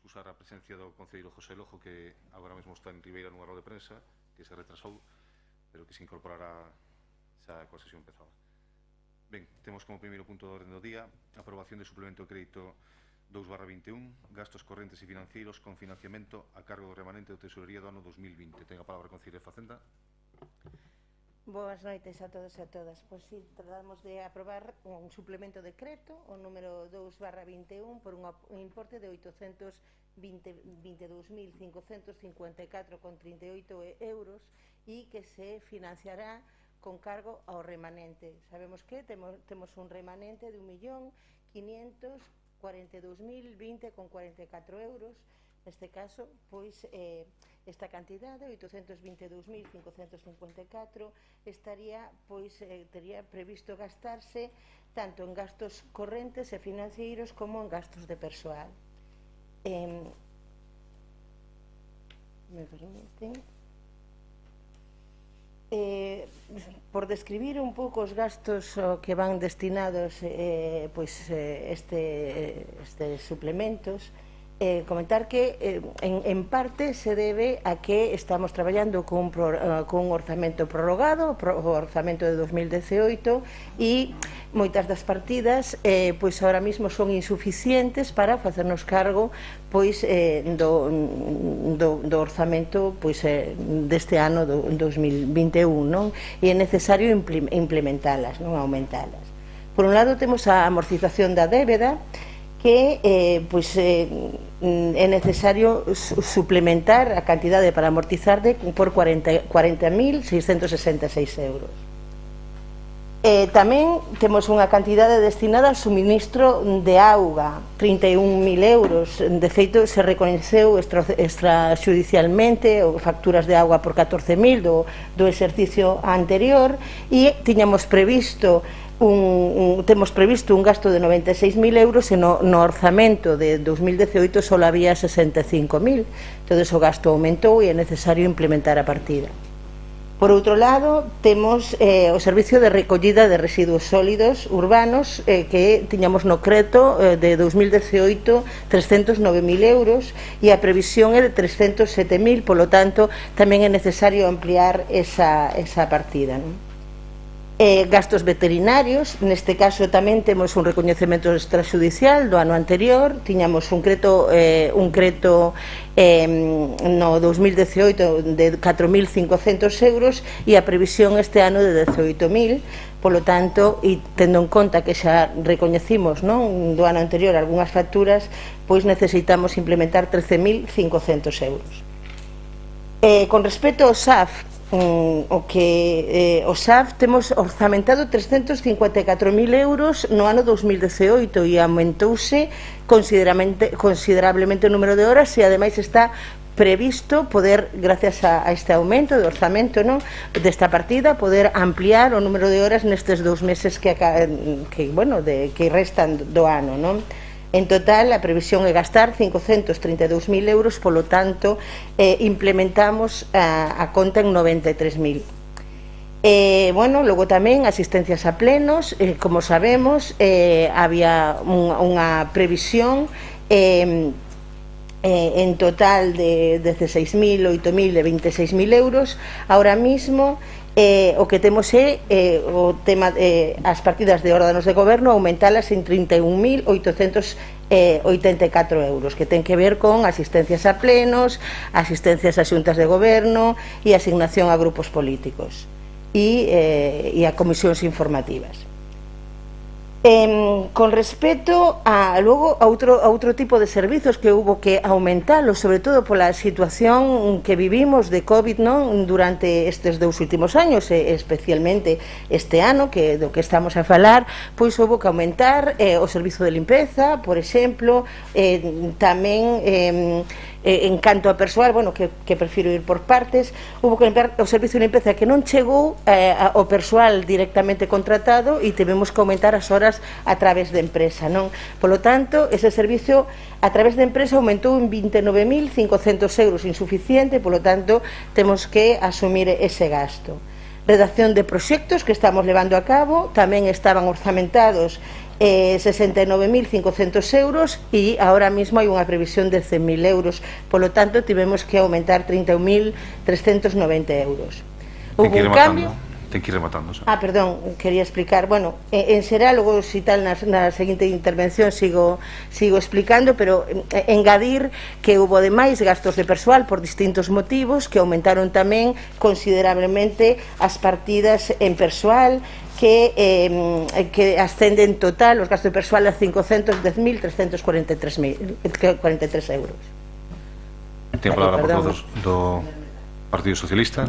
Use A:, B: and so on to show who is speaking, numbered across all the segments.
A: excusar a presencia do concelleiro José Lojo, que agora mesmo está en Ribeira nunha roda de prensa, que se retrasou, pero que se incorporará xa coa sesión empezada. Ben, temos como primeiro punto do orden do día a aprobación de suplemento de crédito 2/21, gastos correntes e financeiros con financiamento a cargo do remanente de Tesorería do ano 2020. Ten a palabra o concelleiro de Facenda.
B: Boas noites a todos e a todas. Pois si, tratamos de aprobar un suplemento de decreto, o número 2/21, por un importe de 822.554,38 euros e que se financiará con cargo ao remanente. Sabemos que temos un remanente de 1.542.020,44 euros. Neste caso, pois, esta cantidade, 822.554, estaría, pois, tería previsto gastarse tanto en gastos correntes e financeiros como en gastos de persoal. Me permiten. Por describir un pouco os gastos que van destinados pois, estes suplementos, comentar que en parte se debe a que estamos traballando cun orzamento prorrogado, o orzamento de 2018, e moitas das partidas pois ahora mesmo son insuficientes para facernos cargo pois do orzamento pois deste ano do 2021, non? E é necesario implementalas, non aumentalas. Por un lado temos a amortización da débeda, que pois, é necesario suplementar a cantidade para amortizar por 40.666 euros. Tamén temos unha cantidade destinada ao suministro de auga, 31.000 euros. De feito, se recoñeceu extrajudicialmente facturas de auga por 14.000 do exercicio anterior, e tiñamos previsto temos previsto un gasto de 96.000 euros e no orzamento de 2018 só había 65.000. Todo o gasto aumentou e é necesario implementar a partida. Por outro lado, temos o servicio de recollida de residuos sólidos urbanos que tiñamos no creto de 2018 309.000 euros e a previsión é de 307.000, polo tanto tamén é necesario ampliar esa partida, non? Gastos veterinarios, neste caso tamén temos un recoñecemento extrajudicial do ano anterior, tiñamos un creto no 2018 de 4.500 euros e a previsión este ano de 18.000, polo tanto, e tendo en conta que xa recoñecimos, non, do ano anterior algunhas facturas, pois necesitamos implementar 13.500 euros. Con respecto ao SAF, o SAF temos orzamentado 354.000 euros no ano 2018 e aumentouse considerablemente o número de horas, e ademais está previsto poder, gracias a este aumento de orzamento, non, desta partida, poder ampliar o número de horas nestes 2 meses que restan do ano, non? En total, a previsión é gastar 532.000 euros, polo tanto, implementamos a conta en 93.000. Logo tamén asistencias a plenos, como sabemos, había unha previsión en total de 16.000, 8.000 e 26.000 euros. Ahora mismo o que temos é o tema as partidas de órganos de goberno aumentalas en 31.884 euros, que ten que ver con asistencias a plenos, asistencias a xuntas de goberno e asignación a grupos políticos e a comisións informativas. Con respecto a outro tipo de servizos que hubo que aumentarlos, sobre todo pola situación que vivimos de COVID, non, durante estes 2 últimos años, especialmente este ano do que estamos a falar, pois houve que aumentar o servizo de limpeza, por exemplo, tamén en canto a persoal, que prefiro ir por partes, houve que limpiar o servizo de limpeza que non chegou ao persoal directamente contratado e tivemos que aumentar as horas a través de empresa, non? Polo tanto, ese servizo a través de empresa aumentou en 29.500 euros, insuficiente, polo tanto, temos que asumir ese gasto. Redacción de proxectos que estamos levando a cabo, tamén estaban orzamentados 69.500 euros e ahora mismo hai unha previsión de 100.000 euros, polo tanto tivemos que aumentar 31.390 euros.
A: Ten que ir rematando. Ten que ir rematando.
B: Perdón, quería explicar, bueno, en xeral, logo si tal na seguinte intervención sigo explicando, pero engadir que hubo demais gastos de persoal por distintos motivos que aumentaron tamén considerablemente as partidas en persoal que ascenden en total os gastos de persoal a 510.343 euros.
A: Ten a palabra por todos do Partido Socialista.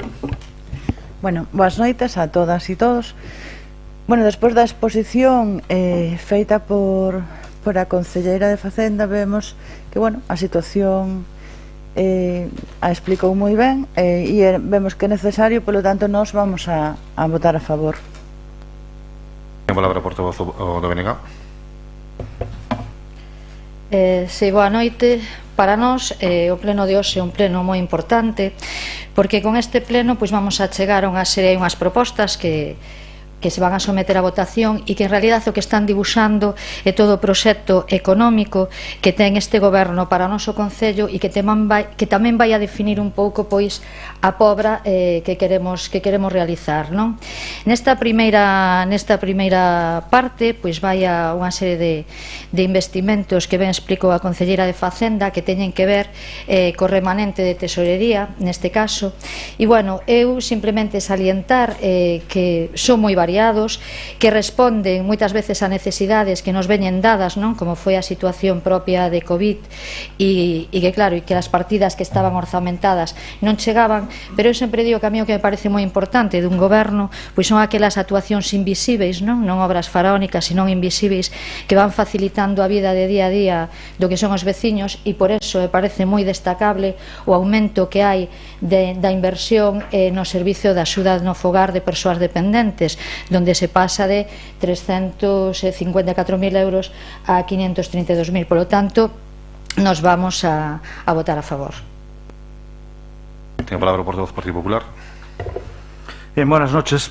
C: Bueno, boas noites a todas e todos. Bueno, despois da exposición feita por a Concelleira de Facenda, vemos que, bueno, a situación a explicou moi ben e vemos que é necesario, polo tanto, nós vamos a votar a favor.
A: Ten a palabra portavoz do BNG.
D: Si, boa noite. Para nós, o pleno de hoxe é un pleno moi importante, porque con este pleno vamos a chegar a unha serie de unhas propostas que se van a someter a votación e que en realidad o que están dibuixando é todo o proxecto económico que ten este goberno para o noso concello e que tamén vai a definir un pouco a pobra que queremos realizar, non? Nesta primeira parte vai a unha serie de investimentos que ben explicou a Concelleira de Facenda que teñen que ver co remanente de tesorería neste caso, e bueno, eu simplemente salientar que son moi variados, que responden moitas veces a necesidades que nos veñen dadas, non? Como foi a situación propia de Covid e que claro, e que as partidas que estaban orzamentadas non chegaban, pero eu sempre digo que a mí o que me parece moi importante dun goberno son aquelas actuacións invisíveis, non obras faraónicas, senón invisíveis, que van facilitando a vida de día a día do que son os veciños, e por eso me parece moi destacable o aumento que hai da inversión no servicio de axuda no fogar de persoas dependentes, donde se pasa de 354.000 euros a 532.000. Por lo tanto, nos vamos a votar a favor.
A: Tiene palabra por portavoz Partido Popular.
E: Bien, buenas noches.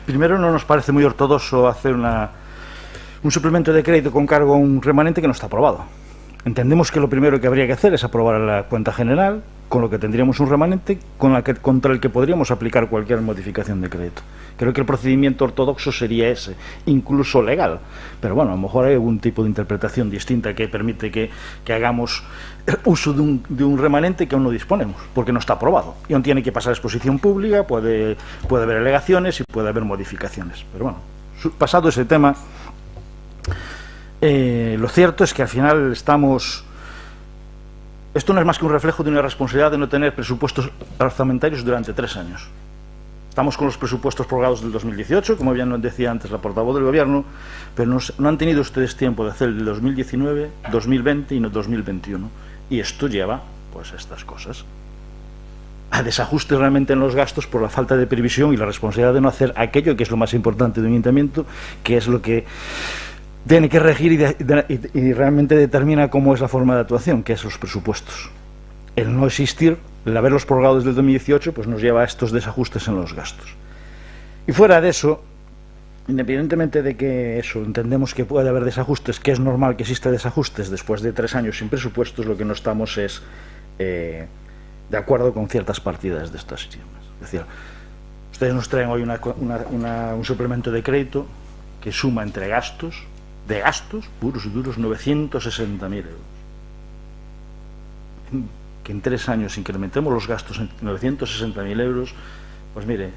E: Primero, no nos parece muy ortodoxo hacer un suplemento de crédito con cargo a un remanente que no está aprobado. Entendemos que lo primero que habría que hacer es aprobar la cuenta general, con lo que tendríamos un remanente contra el que podríamos aplicar cualquier modificación de crédito. Creo que el procedimiento ortodoxo sería ese, incluso legal. Pero bueno, a lo mejor hay algún tipo de interpretación distinta que permite que hagamos uso de un remanente que aún no disponemos, porque no está aprobado. Y aún tiene que pasar a exposición pública, puede haber alegaciones y puede haber modificaciones. Pero bueno, pasado ese tema, lo cierto es que al final estamos... Esto no es más que un reflejo de una responsabilidad de no tener presupuestos orzamentarios durante 3 años. Estamos con los presupuestos prorrogados del 2018, como bien nos decía antes la portavoz del Gobierno, pero no han tenido ustedes tiempo de hacer el del 2019, 2020 y no 2021. Y esto lleva, pues, a estas cosas. A desajustes realmente en los gastos por la falta de previsión y la responsabilidad de no hacer aquello que es lo más importante de un ayuntamiento, que es lo que tiene que regir y realmente determina cómo es la forma de actuación, que es los presupuestos. El no existir, el haberlos prorrogado desde el 2018, pues nos lleva a estos desajustes en los gastos. Y fuera de eso, independientemente de que eso, entendemos que puede haber desajustes, que es normal que exista desajustes después de 3 años sin presupuestos, lo que no estamos es de acuerdo con ciertas partidas de estas temas. Es decir, ustedes nos traen hoy un suplemento de crédito que suma entre gastos, de gastos puros y duros, 960.000 euros. Que en 3 años incrementemos los gastos en 960.000 euros, pues mire,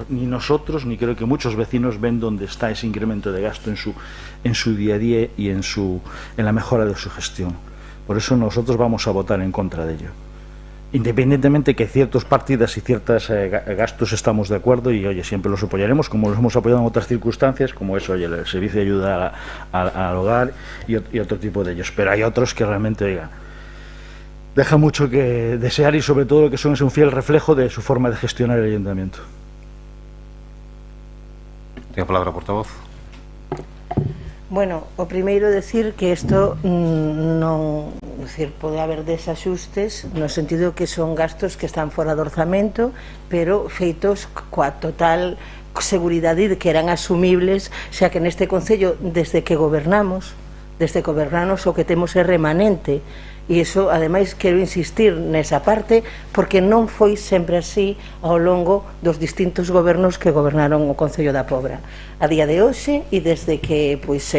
E: ni nosotros ni creo que muchos vecinos ven dónde está ese incremento de gasto en su día a día y en la mejora de su gestión. Por eso nosotros vamos a votar en contra de ello. Independientemente que ciertas partidas y ciertos gastos estamos de acuerdo y oye, siempre los apoyaremos, como los hemos apoyado en otras circunstancias, como es oye, el servicio de ayuda al hogar y otro tipo de ellos. Pero hay otros que realmente oiga, deja mucho que desear y sobre todo lo que son es un fiel reflejo de su forma de gestionar el ayuntamiento.
A: Tiene palabra portavoz.
B: Bueno, o primeiro decir que isto non, decir, pode haber desaxustes no sentido que son gastos que están fora do orzamento, pero feitos coa total seguridade de que eran asumibles, xa que neste Concello, desde que gobernamos o que temos é remanente. E iso, ademais, quero insistir nesa parte porque non foi sempre así ao longo dos distintos gobernos que gobernaron o Concello da Pobra. A día de hoxe, e desde que, pois,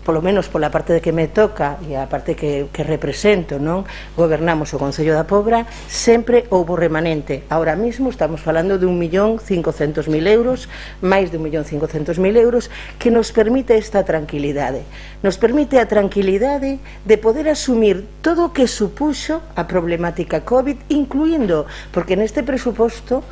B: polo menos pola parte de que me toca e a parte que represento, non, gobernamos o Concello da Pobra, sempre houbo remanente. Ahora mismo estamos falando de 1.500.000 euros, máis de 1.500.000 euros, que nos permite esta tranquilidade. Nos permite a tranquilidade de poder asumir todo o que supuxo a problemática COVID, incluindo, porque neste presuposto,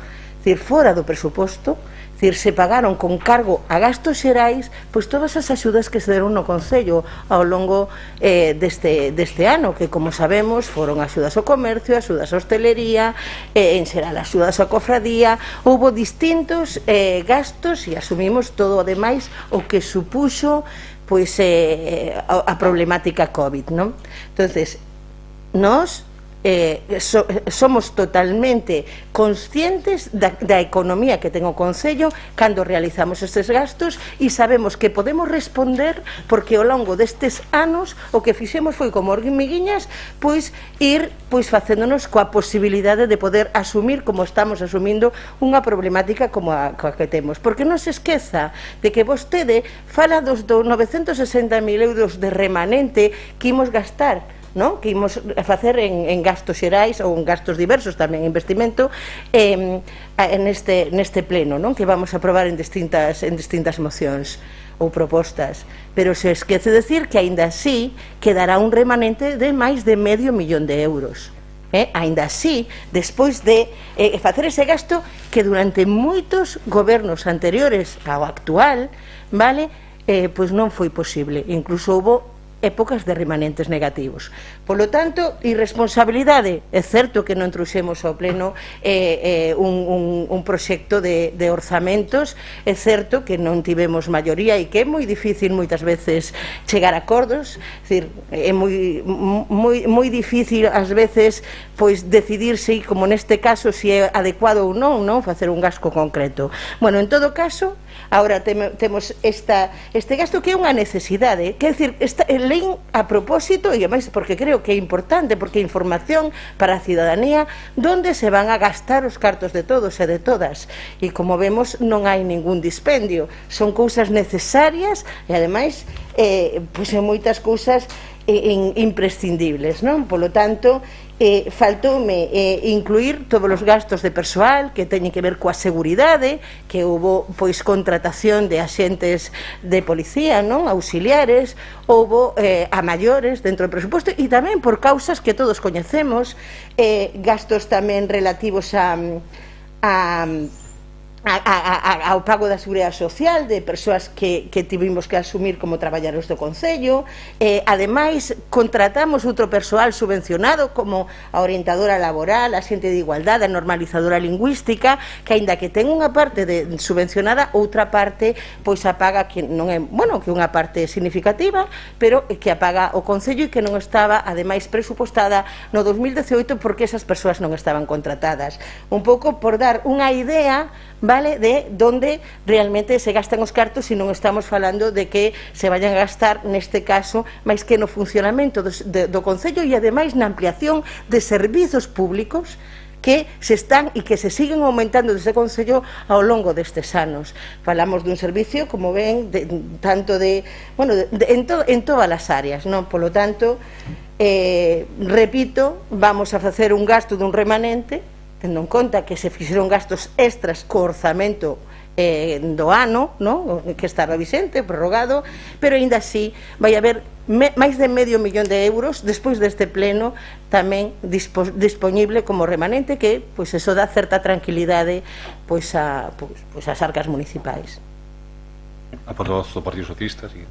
B: fora do presuposto, se pagaron con cargo a gastos xerais pois todas as axudas que se deron no Concello ao longo deste ano, que como sabemos foron axudas ao comercio, axudas á hostelería, en xeral axudas á cofradía. Houbo distintos gastos e asumimos todo o demais o que supuxo pois a problemática COVID, non? Entonces, nós somos totalmente conscientes da economía que ten o Concello cando realizamos estes gastos e sabemos que podemos responder porque ao longo destes anos o que fixemos foi como hormiguiñas pois ir facéndonos coa posibilidade de poder asumir como estamos asumindo unha problemática como a que temos, porque non se esqueza de que vostede fala dos 960.000 euros de remanente que imos gastar, ¿no? Que imos a facer en gastos xerais ou en gastos diversos, tamén investimento neste pleno, non? Que vamos a aprobar en distintas mocións ou propostas, pero se esquece decir que aínda así quedará un remanente de máis de €500.000 aínda así, despois de facer ese gasto que durante moitos gobernos anteriores ao actual, vale, pois non foi posible, incluso houbo épocas de remanentes negativos. Polo tanto, irresponsabilidade. É certo que non trouxemos ao pleno un proxecto de orzamentos, é certo que non tivemos maioría e que é moi difícil moitas veces chegar a acordos, é moi difícil ás veces pois decidirse, como neste caso, se é adecuado ou non facer un gasto concreto. Bueno, en todo caso, agora temos este gasto que é unha necesidade, quer dizer, lein a propósito, e ademais porque creo que é importante, porque é información para a cidadanía donde se van a gastar os cartos de todos e de todas, e como vemos non hai ningún dispendio, son cousas necesarias e ademais pois en moitas cousas imprescindibles, non? Polo tanto, faltoume incluir todos os gastos de persoal que teñen que ver coa seguridade, que houbo pois contratación de axentes de policía, non? Auxiliares, houbo a maiores dentro do presuposto e tamén por causas que todos coñecemos, gastos tamén relativos ao pago da seguridade social de persoas que tivemos que asumir como traballadores do Concello. Ademais, contratamos outro persoal subvencionado como a orientadora laboral, a xente de igualdade, a normalizadora lingüística, que aínda que ten unha parte subvencionada, outra parte pois a paga, que non é, bueno, que unha parte significativa, pero que a paga o Concello e que non estaba ademais presupostada no 2018 porque esas persoas non estaban contratadas. Un pouco por dar unha idea, vale, de onde realmente se gastan os cartos, e non estamos falando de que se vayan a gastar neste caso máis que no funcionamento do Concello e ademais na ampliación de servizos públicos que se están e que se siguen aumentando desde o Concello ao longo destes anos. Falamos dun servicio, como ven, tanto de, bueno, en todas as áreas, non? Polo tanto, repito, vamos a facer un gasto dun remanente, tendo en conta que se fixeron gastos extras co orzamento do ano, que estaba vixente, prorrogado, pero aínda así vai haber máis de €500.000 despois deste pleno tamén disponible como remanente, que pois eso dá certa tranquilidade pois ás arcas municipais.
A: A portavoz do Partido Socialista, sí.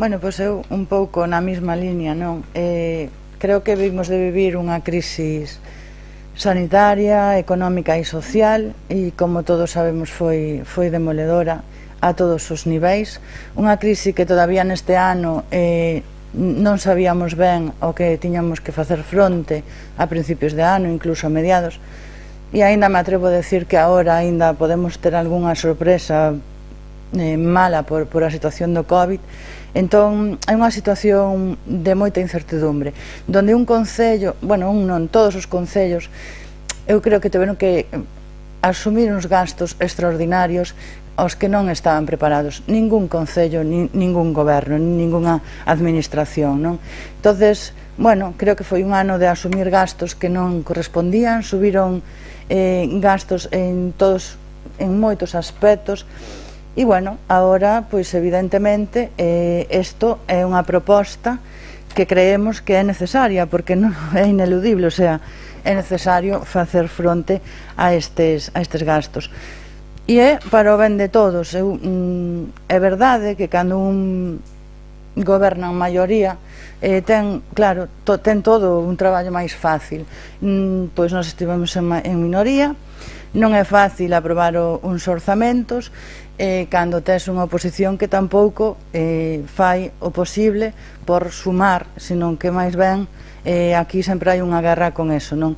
C: Bueno, pois eu un pouco na mesma línea, non? Creo que vimos de vivir unha crisis sanitaria, económica e social, e como todos sabemos foi demoledora. a todos os niveis, unha crise que todavía neste ano non sabíamos ben o que tiñamos que facer fronte a principios de ano, incluso a mediados, e aínda me atrevo a decir que agora aínda podemos ter algunha sorpresa mala por a situación do COVID. Entón, é unha situación de moita incertidumbre, donde un concello, bueno, non todos os concellos, eu creo que tiveron que asumir uns gastos extraordinarios aos que non estaban preparados ningún concello, ningún goberno, ninguna administración, non? Entonces, bueno, creo que foi un ano de asumir gastos que non correspondían, subiron gastos en moitos aspectos. E, bueno, agora, pois, evidentemente, isto é unha proposta que creemos que é necesaria, porque non é ineludible, o sea, é necesario facer fronte a estes gastos. E é para o ben de todos. É verdade que cando un goberna en maioría, ten, claro, ten todo un traballo máis fácil. Pois nós estivemos en minoría, non é fácil aprobar uns orzamentos, cando tes unha oposición que tampouco fai o posible por sumar, senón que máis ben aquí sempre hai unha guerra con eso, non?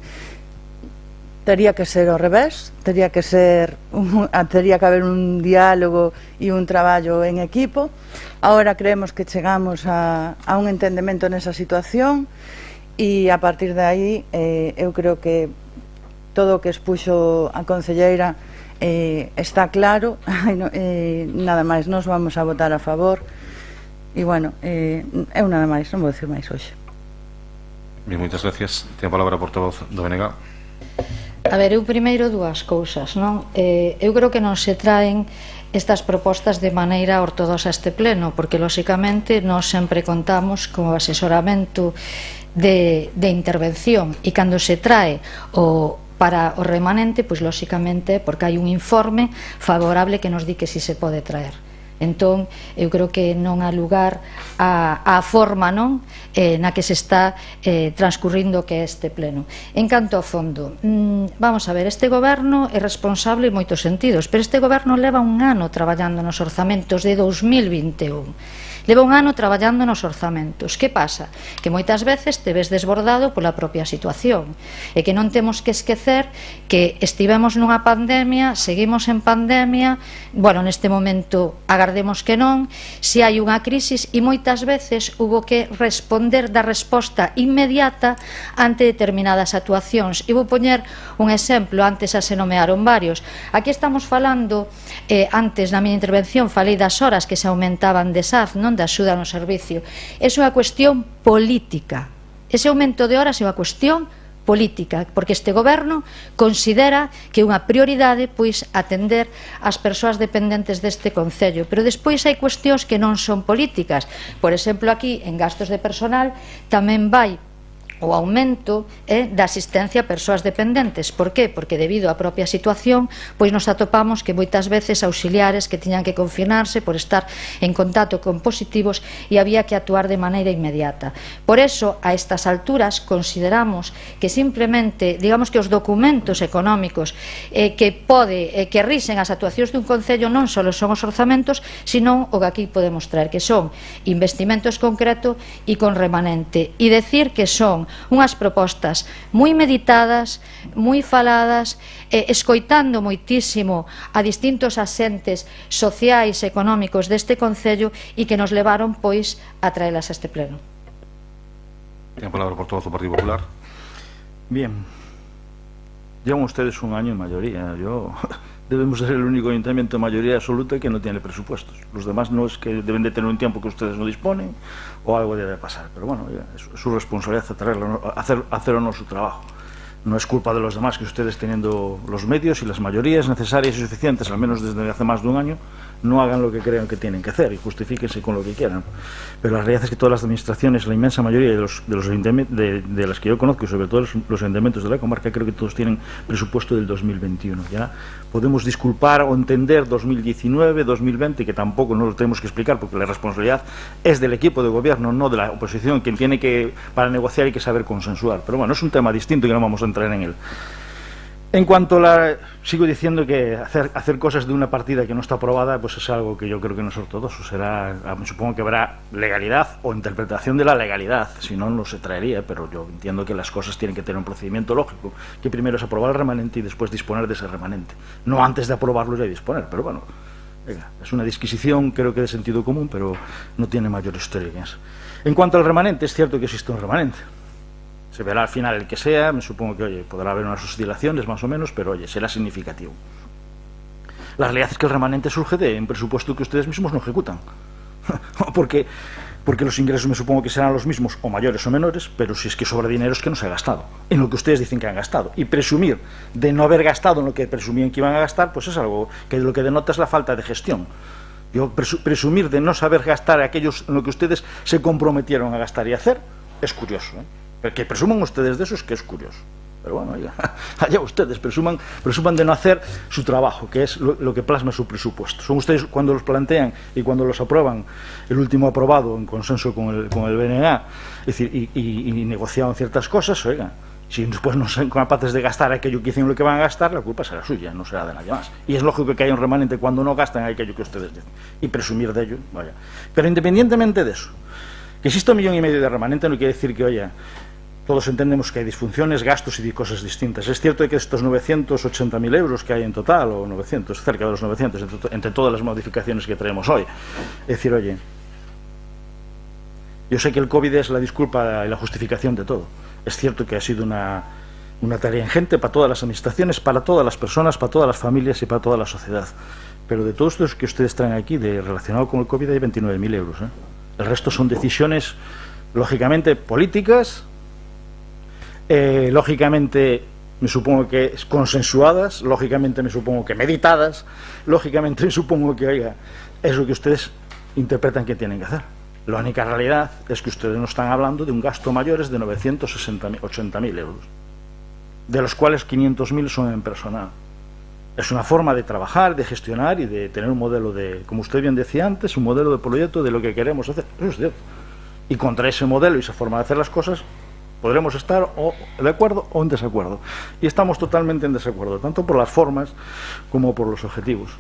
C: Tería que ser ao revés, tería que haber un diálogo e un traballo en equipo. Agora creemos que chegamos a un entendemento nesa situación e a partir de aí eu creo que todo o que expuxo a concelleira está claro. Nada máis, nós vamos a votar a favor e, bueno, eu nada máis, non vou dicir máis hoxe.
A: Bien, moitas gracias. Ten a palabra a portavoz do BNG.
D: A ver, eu primeiro dúas cousas, non? Eu creo que non se traen estas propostas de maneira ortodoxa a este pleno, porque, lóxicamente, nós sempre contamos co asesoramento de intervención, e cando se trae para o remanente, pois lóxicamente porque hai un informe favorable que nos di que si se pode traer. Entón, eu creo que non há lugar a forma, non, na que se está transcurrindo que é este pleno. En canto ao fondo, vamos a ver, este goberno é responsable en moitos sentidos, pero este goberno leva un ano traballando nos orzamentos de 2021. Leva un ano traballando nos orzamentos. Que pasa? Que moitas veces te ves desbordado pola propia situación, e que non temos que esquecer que estivemos nunha pandemia, seguimos en pandemia, bueno, neste momento agardemos que non, se hai unha crisis, e moitas veces hubo que responder da resposta inmediata ante determinadas actuacións. E vou poñer un exemplo, antes se nomearon varios. Aquí estamos falando, antes na miña intervención falei das horas que se aumentaban de SAF, non, de axuda no servicio. É unha cuestión política. Ese aumento de horas é unha cuestión política, porque este goberno considera que é unha prioridade, pois, atender as persoas dependentes deste concello, pero despois hai cuestións que non son políticas. Por exemplo, aquí, en gastos de personal, tamén vai o aumento da asistencia a persoas dependentes. Por qué? Porque debido á propia situación, pois nos atopamos que moitas veces auxiliares que tiñan que confinarse por estar en contacto con positivos e había que actuar de maneira inmediata. Por eso, a estas alturas, consideramos que simplemente, digamos que os documentos económicos que risen as actuacións dun concello non só son os orzamentos, sino o que aquí podemos traer, que son investimentos concretos e con remanente, e decir que son unhas propostas moi meditadas, moi faladas, escoitando moitísimo a distintos asentes sociais e económicos deste concello, e que nos levaron, pois, a traelas a este pleno.
A: Ten a palabra por todo o Partido Popular.
E: Bien, llevan ustedes un año en mayoría. Debemos ser el único ayuntamiento de mayoría absoluta que no tiene presupuestos. Los demás no es que deben de tener un tiempo que ustedes no disponen o algo debe pasar, pero bueno, es su responsabilidad hacer o no su trabajo. No es culpa de los demás que ustedes, teniendo los medios y las mayorías necesarias y suficientes, al menos desde hace más de un año, no hagan lo que crean que tienen que hacer y justifíquense con lo que quieran. Pero la realidad es que todas las administraciones, la inmensa mayoría de las que yo conozco, y sobre todo los ayuntamientos de la comarca, creo que todos tienen presupuesto del 2021. Ya podemos disculpar o entender 2019, 2020, que tampoco no lo tenemos que explicar porque la responsabilidad es del equipo de gobierno, no de la oposición, quien tiene que, para negociar, hay que saber consensuar. Pero bueno, es un tema distinto y no vamos a entrar en él. En cuanto a la... Sigo diciendo que hacer cosas de una partida que no está aprobada, pues es algo que yo creo que no es ortodoxo. Supongo que habrá legalidad o interpretación de la legalidad, si no, no se traería, pero yo entiendo que las cosas tienen que tener un procedimiento lógico, que primero es aprobar el remanente y después disponer de ese remanente. No antes de aprobarlo ya y disponer, pero bueno, venga, es una disquisición, creo que de sentido común, pero no tiene mayor historia que eso. En cuanto al remanente, es cierto que existe un remanente. Se verá al final el que sea, me supongo que, oye, podrá haber unas oscilaciones más o menos, pero, oye, será significativo. La realidad es que el remanente surge de un presupuesto que ustedes mismos no ejecutan. porque los ingresos me supongo que serán los mismos, o mayores o menores, pero si es que sobra dinero es que no se ha gastado, en lo que ustedes dicen que han gastado. Y presumir de no haber gastado en lo que presumían que iban a gastar, pues es algo que lo que denota es la falta de gestión. Presumir de no saber gastar aquellos en lo que ustedes se comprometieron a gastar y hacer, es curioso, ¿eh? Que presuman ustedes de eso es que es curioso. Pero bueno, oiga, allá ustedes presuman de no hacer su trabajo, que es lo que plasma su presupuesto. Son ustedes cuando los plantean y cuando los aprueban, el último aprobado en consenso con el BNA, es decir, y negociaban ciertas cosas, oiga, si después no son capaces de gastar aquello que dicen lo que van a gastar, la culpa será suya, no será de nadie más. Y es lógico que haya un remanente cuando no gastan aquello que ustedes dicen. Y presumir de ello, vaya. Pero independientemente de eso, que exista 1,5 millón de remanente no quiere decir que, oye, todos entendemos que hay disfunciones, gastos y cosas distintas. Es cierto que estos 980.000 euros que hay en total, o 900, cerca de los 900, entre todas las modificaciones que traemos hoy, es decir, oye, yo sé que el COVID es la disculpa y la justificación de todo. Es cierto que ha sido una tarea ingente para todas las administraciones, para todas las personas, para todas las familias y para toda la sociedad. Pero de todos estos que ustedes traen aquí, relacionado con el COVID, hay 29.000 euros, ¿eh? El resto son decisiones, lógicamente, políticas, lógicamente me supongo que consensuadas, lógicamente me supongo que meditadas, lógicamente me supongo que, oiga, es lo que ustedes interpretan que tienen que hacer. La única realidad es que ustedes no están hablando de un gasto mayores de 980.000 euros, de los cuales 500.000 son en personal. Es una forma de trabajar, de gestionar y de tener un modelo de, como usted bien decía antes, un modelo de proyecto de lo que queremos hacer. Eso es cierto. Y contra ese modelo y esa forma de hacer las cosas podremos estar o de acuerdo o en desacuerdo. Y estamos totalmente en desacuerdo, tanto por las formas como por los objetivos.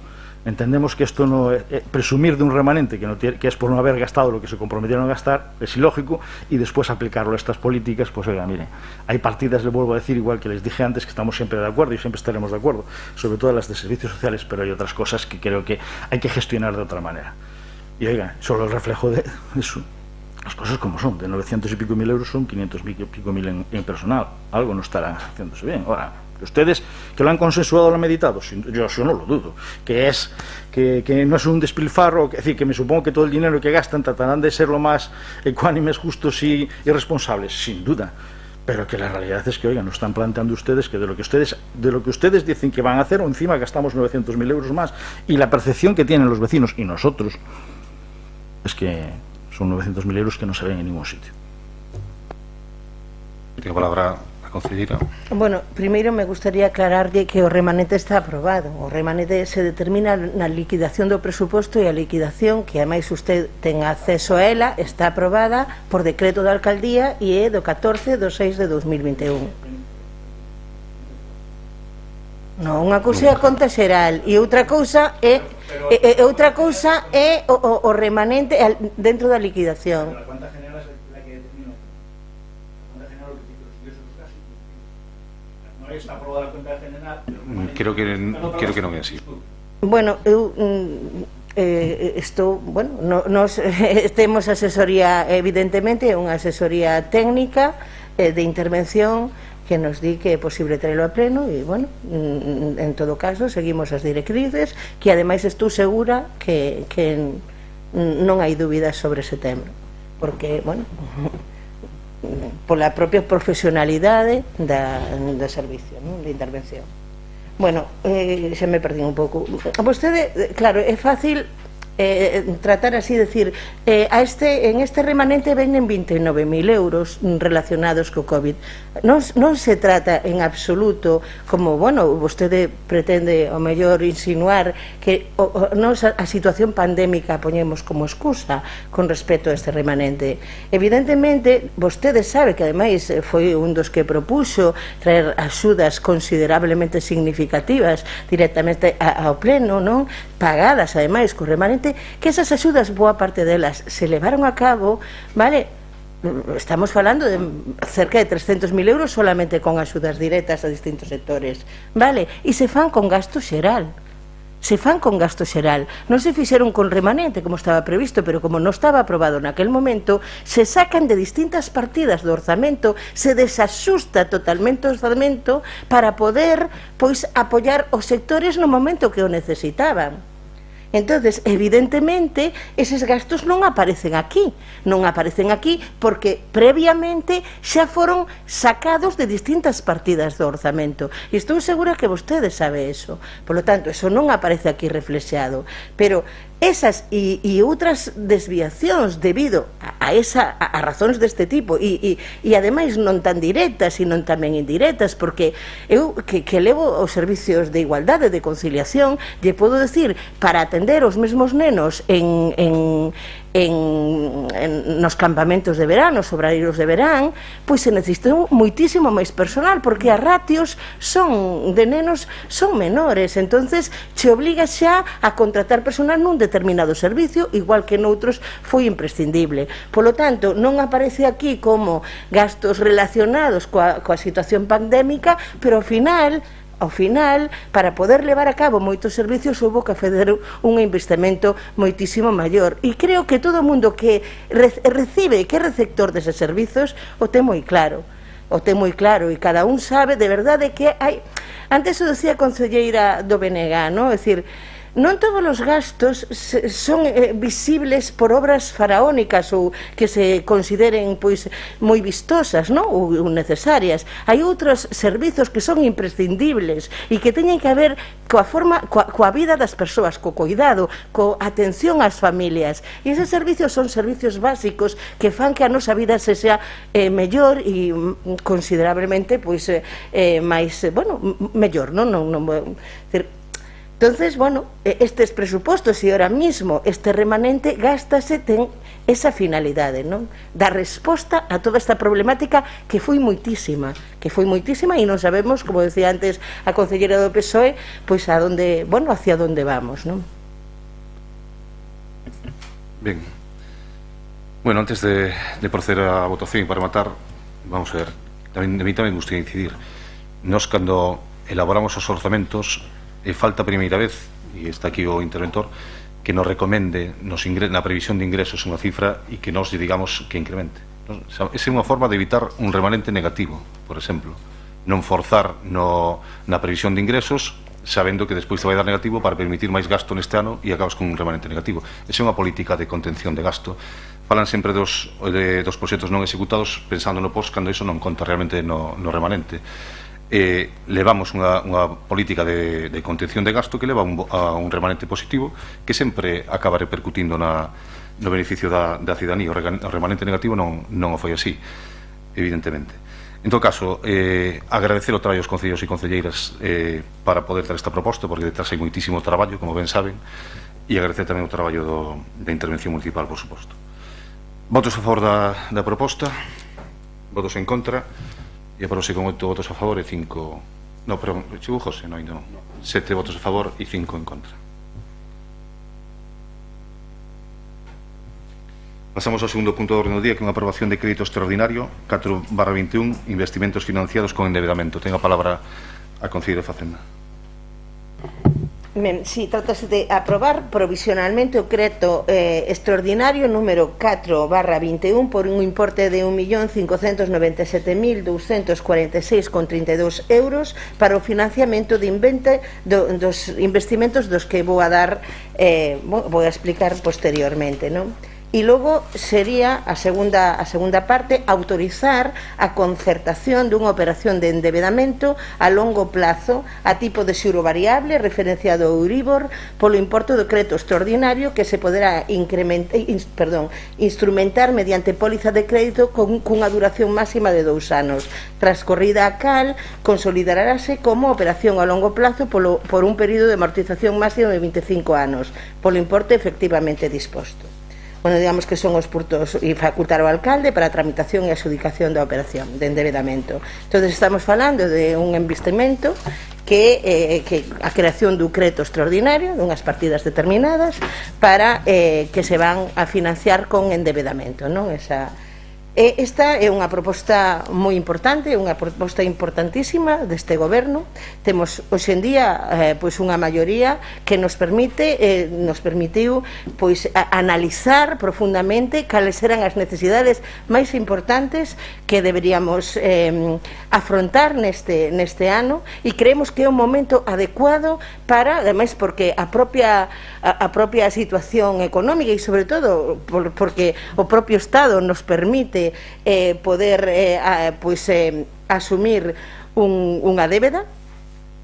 E: Entendemos que esto no presumir de un remanente que es por no haber gastado lo que se comprometieron a gastar es ilógico, y después aplicarlo a estas políticas, pues oiga, mire, hay partidas, le vuelvo a decir, igual que les dije antes, que estamos siempre de acuerdo y siempre estaremos de acuerdo, sobre todo las de servicios sociales, pero hay otras cosas que creo que hay que gestionar de otra manera. Y oiga, solo el reflejo de eso, las cosas como son, de 900 y pico mil euros son 500 y pico mil en personal, algo no estará haciéndose bien. Ahora, ustedes que lo han consensuado, lo han meditado, yo no lo dudo, que no es un despilfarro, es decir, que me supongo que todo el dinero que gastan tratarán de ser lo más ecuánimes, justos y responsables, sin duda, pero que la realidad es que, oigan, nos están planteando ustedes que de lo que ustedes dicen que van a hacer, o encima gastamos 900.000 euros más, y la percepción que tienen los vecinos y nosotros es que son 900.000 euros que no se ven en ningún sitio.
A: Tiene palabra a concelleira.
B: Bueno, primeiro me gustaría aclararlle que o remanente está aprobado. O remanente se determina na liquidación do presuposto, e a liquidación, que ademais usted ten acceso a ela, está aprobada por decreto da alcaldía e é do 14/6 de 2021. Non, unha cousa é a conta xeral e outra cousa é o remanente dentro da liquidación.
E: La cuenta general es la que determina. La cuenta general lo que tiene los ingresos gastos. No está aprobada la cuenta general.
A: Creo que non é así.
B: Bueno, eu estou, bueno, nos temos asesoría, evidentemente, unha asesoría técnica de intervención que nos di que é posible traerlo a pleno, e, bueno, en todo caso seguimos as directrices, que ademais estou segura que non hai dúbidas sobre ese tema, porque, bueno, pola propia profesionalidade da servicio, non? De intervención. Bueno, xa me perdí un pouco. Vostede, claro, é fácil tratar así, decir, en este remanente venen 29.000 euros relacionados co COVID. Non se trata en absoluto, como, bueno, vostede pretende ao mellor insinuar que a situación pandémica poñemos como excusa con respecto a este remanente. Evidentemente, vostede sabe que ademais foi un dos que propuxo traer axudas considerablemente significativas directamente ao pleno, non? Pagadas ademais co remanente, que esas axudas, boa parte delas se levaron a cabo, vale? Estamos falando de cerca de 300.000 euros solamente con axudas directas a distintos sectores, vale? E se fan con gasto xeral. Non se fixeron con remanente como estaba previsto, pero como non estaba aprobado naquel momento, se sacan de distintas partidas do orzamento, se desaxusta totalmente o orzamento para poder, pois, apoiar os sectores no momento que o necesitaban. Entonces, evidentemente, eses gastos non aparecen aquí porque previamente xa foron sacados de distintas partidas do orzamento, e estou segura que vostede sabe eso. Por lo tanto, eso non aparece aquí reflexado, pero esas e outras desviacións debido a razóns deste tipo e ademais non tan directas e non tamén indirectas, porque eu que levo os servicios de igualdade, de conciliación, lle podo decir, para atender os mesmos nenos nos campamentos de verán, os obrarios de verán, pois se necesitou moitísimo máis personal, porque as ratios de nenos son menores, entonces che obliga xa a contratar personal nun determinado servicio, igual que noutros foi imprescindible. Polo tanto, non aparece aquí como gastos relacionados coa situación pandémica, pero ao final, para poder levar a cabo moitos servicios, houve que fazer un investimento moitísimo maior. E creo que todo o mundo que recibe, que é receptor deses servizos, o ten moi claro, e cada un sabe de verdade que hai. Antes o decía a concelleira do BNG, non? É dicir, non todos os gastos son visibles por obras faraónicas ou que se consideren pois moi vistosas, non? Ou necesarias. Hai outros servizos que son imprescindibles e que teñen que ver coa vida das persoas, co cuidado, coa atención ás familias. E eses servizos son servizos básicos que fan que a nosa vida se sea mellor e considerablemente pois máis, bueno, mellor, non? Entonces, bueno, estes presupostos e ahora mismo este remanente gástase, ten esa finalidade, non? Dar resposta a toda esta problemática que foi moitísima e non sabemos, como decía antes a concelleira do PSOE, pois hacia onde vamos, non?
A: Ben, bueno, antes de proceder á votación para matar, vamos a ver, a mí tamén me gustaría incidir. Nós, cando elaboramos os orzamentos, falta a primeira vez, e está aquí o interventor, que nos recomende na previsión de ingresos unha cifra e que nos digamos que incremente. Esa é unha forma de evitar un remanente negativo, por exemplo. Non forzar na previsión de ingresos sabendo que despois te vai dar negativo para permitir máis gasto neste ano e acabas con un remanente negativo. Esa é unha política de contención de gasto. Falan sempre dos proxectos non executados pensando no pos, cando iso non conta realmente no remanente. Levamos unha política de contención de gasto que leva a un remanente positivo que sempre acaba repercutindo no beneficio da cidadanía. O remanente negativo non o foi así, evidentemente. En todo caso, agradecer o traballo aos concelleiros e concelleiras para poder ter esta proposta, porque detrás hai moitísimo traballo, como ben saben, e agradecer tamén o traballo da intervención municipal, por suposto. Votos a favor da proposta, votos en contra. E aprobase con 8 votos a favor e 5... No, pero chegou José, non, ainda non. 7 votos a favor e 5 en contra. Pasamos ao segundo punto do orde do día, que é unha aprobación de crédito extraordinario 4/21, investimentos financiados con endeudamento. Ten a palabra a concelleira de Facenda.
B: Sí, trátase de aprobar provisionalmente o crédito extraordinario número 4/21 por un importe de 1.597.246,32 euros para o financiamento dos investimentos dos que vou a explicar posteriormente, non? E logo sería a segunda parte autorizar a concertación dunha operación de endebedamento a longo plazo a tipo de xuro variable referenciado ao Euribor polo importe do crédito extraordinario que se poderá instrumentar mediante póliza de crédito cunha duración máxima de 2 anos. Transcorrida a cal, consolidarase como operación a longo plazo por un período de amortización máximo de 25 anos, polo importe efectivamente disposto. Bueno, digamos que son os puntos e facultar ao alcalde para a tramitación e adjudicación da operación de endebedamento. Entón, estamos falando de un investimento que a creación dun crédito extraordinario, dunhas partidas determinadas, para que se van a financiar con endebedamento, non? Esta é unha proposta moi importante, unha proposta importantísima deste goberno. Temos hoxe en día pois unha maioría que nos permitiu pois analizar profundamente cales eran as necesidades máis importantes que deberíamos afrontar neste ano, e creemos que é un momento adecuado para, ademais, porque a propia situación económica e sobre todo porque o propio Estado nos permite poder asumir unha débeda.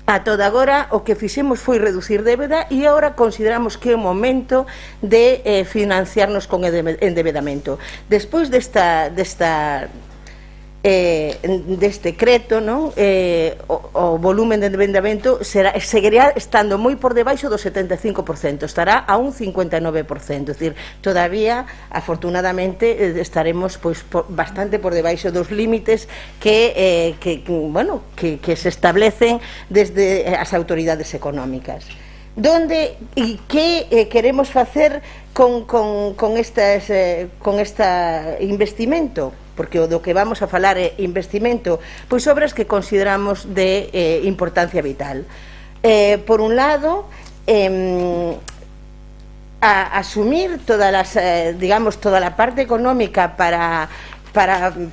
B: A toda agora o que fixemos foi reducir débeda e agora consideramos que é o momento de financiarnos con endebedamento. Despois deste decreto, non? O volumen de endebedamento seguirá estando moi por debaixo do 75%, estará a un 59%, é dicir, todavía afortunadamente estaremos pois bastante por debaixo dos límites que se establecen desde as autoridades económicas. Donde e que queremos facer con este investimento? Porque o do que vamos a falar é investimento, pois obras que consideramos de importancia vital. Por un lado, a asumir toda a parte económica para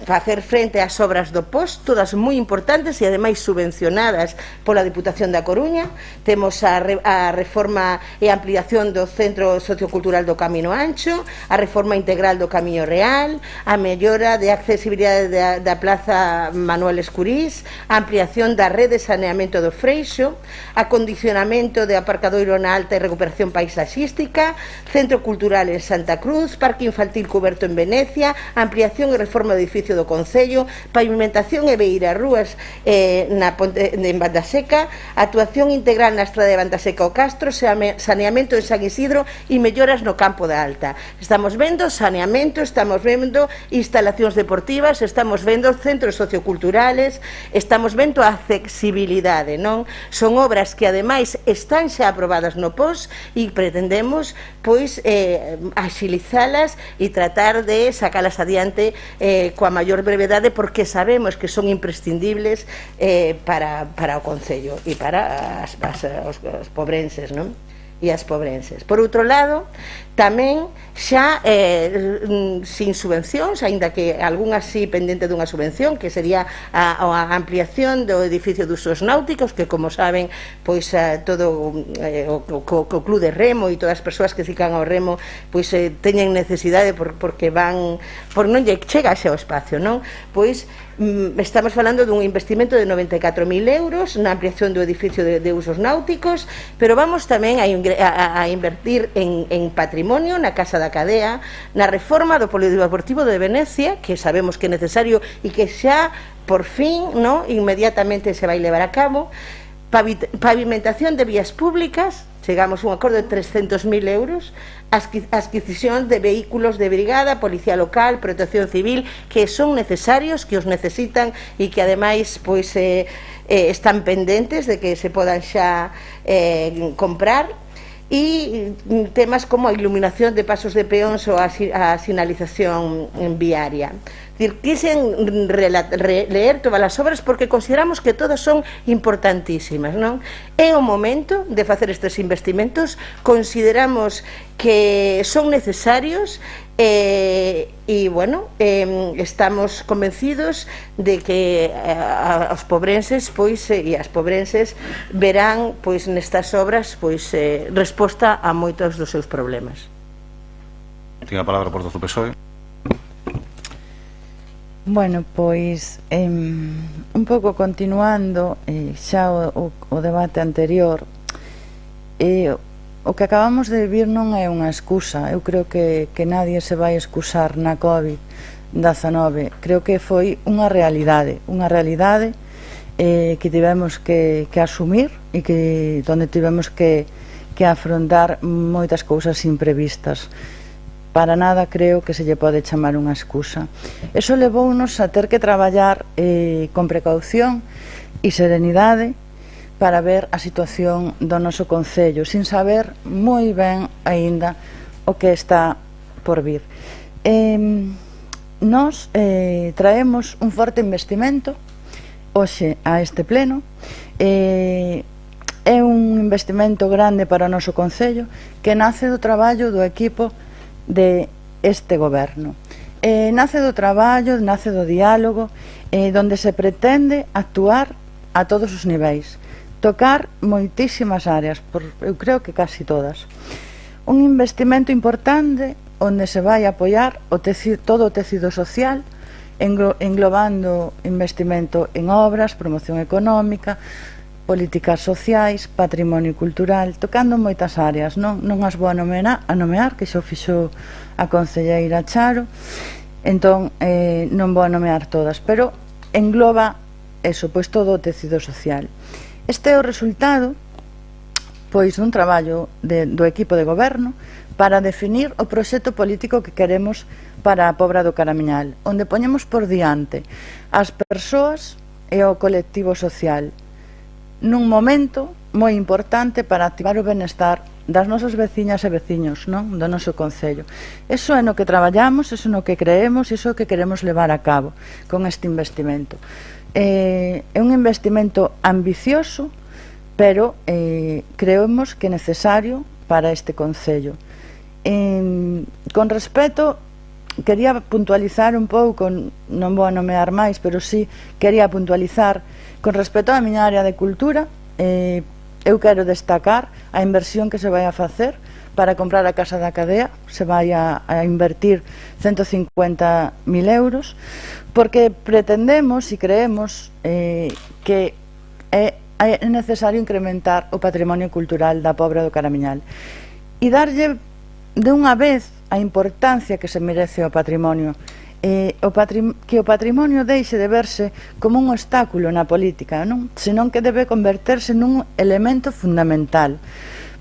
B: facer frente ás obras do POS, todas moi importantes e ademais subvencionadas pola Diputación da Coruña. Temos a reforma e ampliación do Centro Sociocultural do Camiño Ancho, a reforma integral do Camiño Real, a mellora de accesibilidade da Plaza Manuel Escurís, a ampliación da rede de saneamento do Freixo, acondicionamento de aparcadoiro na alta e recuperación paisaxística, Centro Cultural en Santa Cruz, Parque Infantil Cuberto en Venecia, ampliación e reforma do edificio do Concello, pavimentación e beirarrúas en Banda Seca, actuación integral na estrada de Banda Seca ao Castro, saneamento en San Isidro e melloras no Campo da Alta. Estamos vendo saneamento, estamos vendo instalacións deportivas, estamos vendo centros socioculturales, estamos vendo a accesibilidade, non? Son obras que ademais están xa aprobadas no POS e pretendemos pois axilizalas e tratar de sacalas adiante coa maior brevedade, porque sabemos que son imprescindibles para o Concello e para os pobrenses, non? E as pobrenses. Por outro lado, tamén xa sin subvencións, aínda que algunhas sí pendente dunha subvención, que sería a ampliación do edificio de usos náuticos, que como saben, pois todo o club de remo e todas as persoas que se dedican ao remo pois teñen necesidade porque non lle chega xa o espacio, non? Pois estamos falando dun investimento de 94.000 euros na ampliación do edificio de usos náuticos, pero vamos tamén a invertir en patrimonio, na Casa da Cadea, na reforma do Polideportivo de Venecia, que sabemos que é necesario e que xa por fin, no, inmediatamente se vai levar a cabo, pavimentación de vías públicas, chegamos a un acordo de 300.000 euros, adquisición de vehículos de brigada, policía local, protección civil, que son necesarios, que os necesitan e que ademais pois están pendentes de que se podan xa comprar, e temas como a iluminación de pasos de peóns ou a sinalización viaria. Quixen leer todas as obras porque consideramos que todas son importantísimas, non? É o momento de facer estes investimentos, consideramos que son necesarios e, bueno, estamos convencidos de que os pobrenses e as pobrenses verán nestas obras resposta a moitos dos seus problemas.
A: Ten a palabra por do PSOE.
C: Bueno, pois un pouco continuando xa o debate anterior, o que acabamos de vivir non é unha excusa. Eu creo que nadie se vai excusar na COVID-19. Creo que foi unha realidade que tivemos que asumir e que donde tivemos que afrontar moitas cousas imprevistas. Para nada creo que se lle pode chamar unha excusa. Eso levounos a ter que traballar con precaución e serenidade para ver a situación do noso concello, sin saber moi ben aínda o que está por vir. Nos traemos un forte investimento hoxe a este pleno. É un investimento grande para o noso concello que nace do traballo do equipo de este goberno. Nace do traballo, nace do diálogo, donde se pretende actuar a todos os niveis, tocar moitísimas áreas, eu creo que casi todas. Un investimento importante onde se vai apoiar todo o tecido social, englobando investimento en obras, promoción económica, políticas sociais, patrimonio cultural, tocando moitas áreas, non as vou a nomear, que xo fixo a concelleira Charo, entón non vou a nomear todas, pero engloba eso, pois todo o tecido social. Este é o resultado pois dun traballo do equipo de goberno para definir o proxecto político que queremos para a Pobra do Caramiñal, onde poñemos por diante as persoas e o colectivo social, nun momento moi importante para activar o benestar das nosas veciñas e veciños, non? Do noso concello. Eso é no que traballamos, eso é no que creemos, iso é o que queremos levar a cabo con este investimento. É un investimento ambicioso, pero creemos que é necesario para este concello. Con respecto, quería puntualizar un pouco, non vou a nomear máis, pero sí quería puntualizar con respecto á miña área de cultura. Eu quero destacar a inversión que se vai a facer para comprar a Casa da Cadea. Se vai a invertir 150.000 euros, porque pretendemos e creemos que é necesario incrementar o patrimonio cultural da Pobra do Caramiñal e darlle de unha vez a importancia que se merece ao patrimonio, que o patrimonio deixe de verse como un obstáculo na política, non? Senón que debe converterse nun elemento fundamental,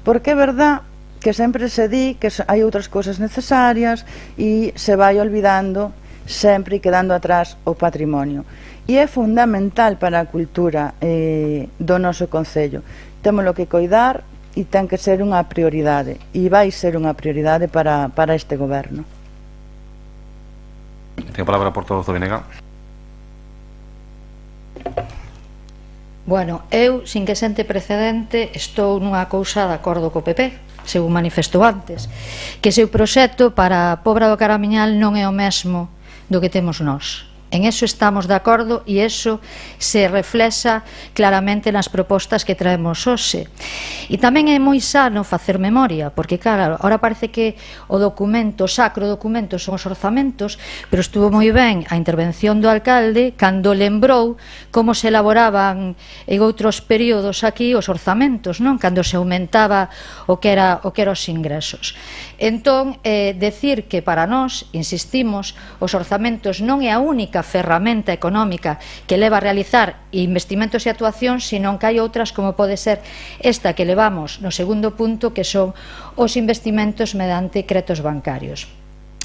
C: porque é verdad que sempre se di que hai outras cousas necesarias e se vai olvidando sempre quedando atrás o patrimonio, e é fundamental para a cultura do noso concello. Témolo que coidar e ten que ser unha prioridade, e vai ser unha prioridade para este goberno.
A: Ten a palabra a portavoz do BNG.
D: Bueno, eu, sin que sente precedente, estou nunha cousa de acordo co PP, según manifestou antes, que se o proxecto para a Pobra do Caramiñal non é o mesmo do que temos nós. En eso estamos de acordo e eso se reflexa claramente nas propostas que traemos hoxe. E tamén é moi sano facer memoria, porque claro, ahora parece que o documento, o sacro documento son os orzamentos, pero estuvo moi ben a intervención do alcalde cando lembrou como se elaboraban en outros períodos aquí os orzamentos, non? Cando se aumentaba o que era os ingresos. Entón, decir que para nós, insistimos, os orzamentos non é a única ferramenta económica que leva a realizar investimentos e actuacións, senón que hai outras como pode ser esta que levamos no segundo punto, que son os investimentos mediante créditos bancarios.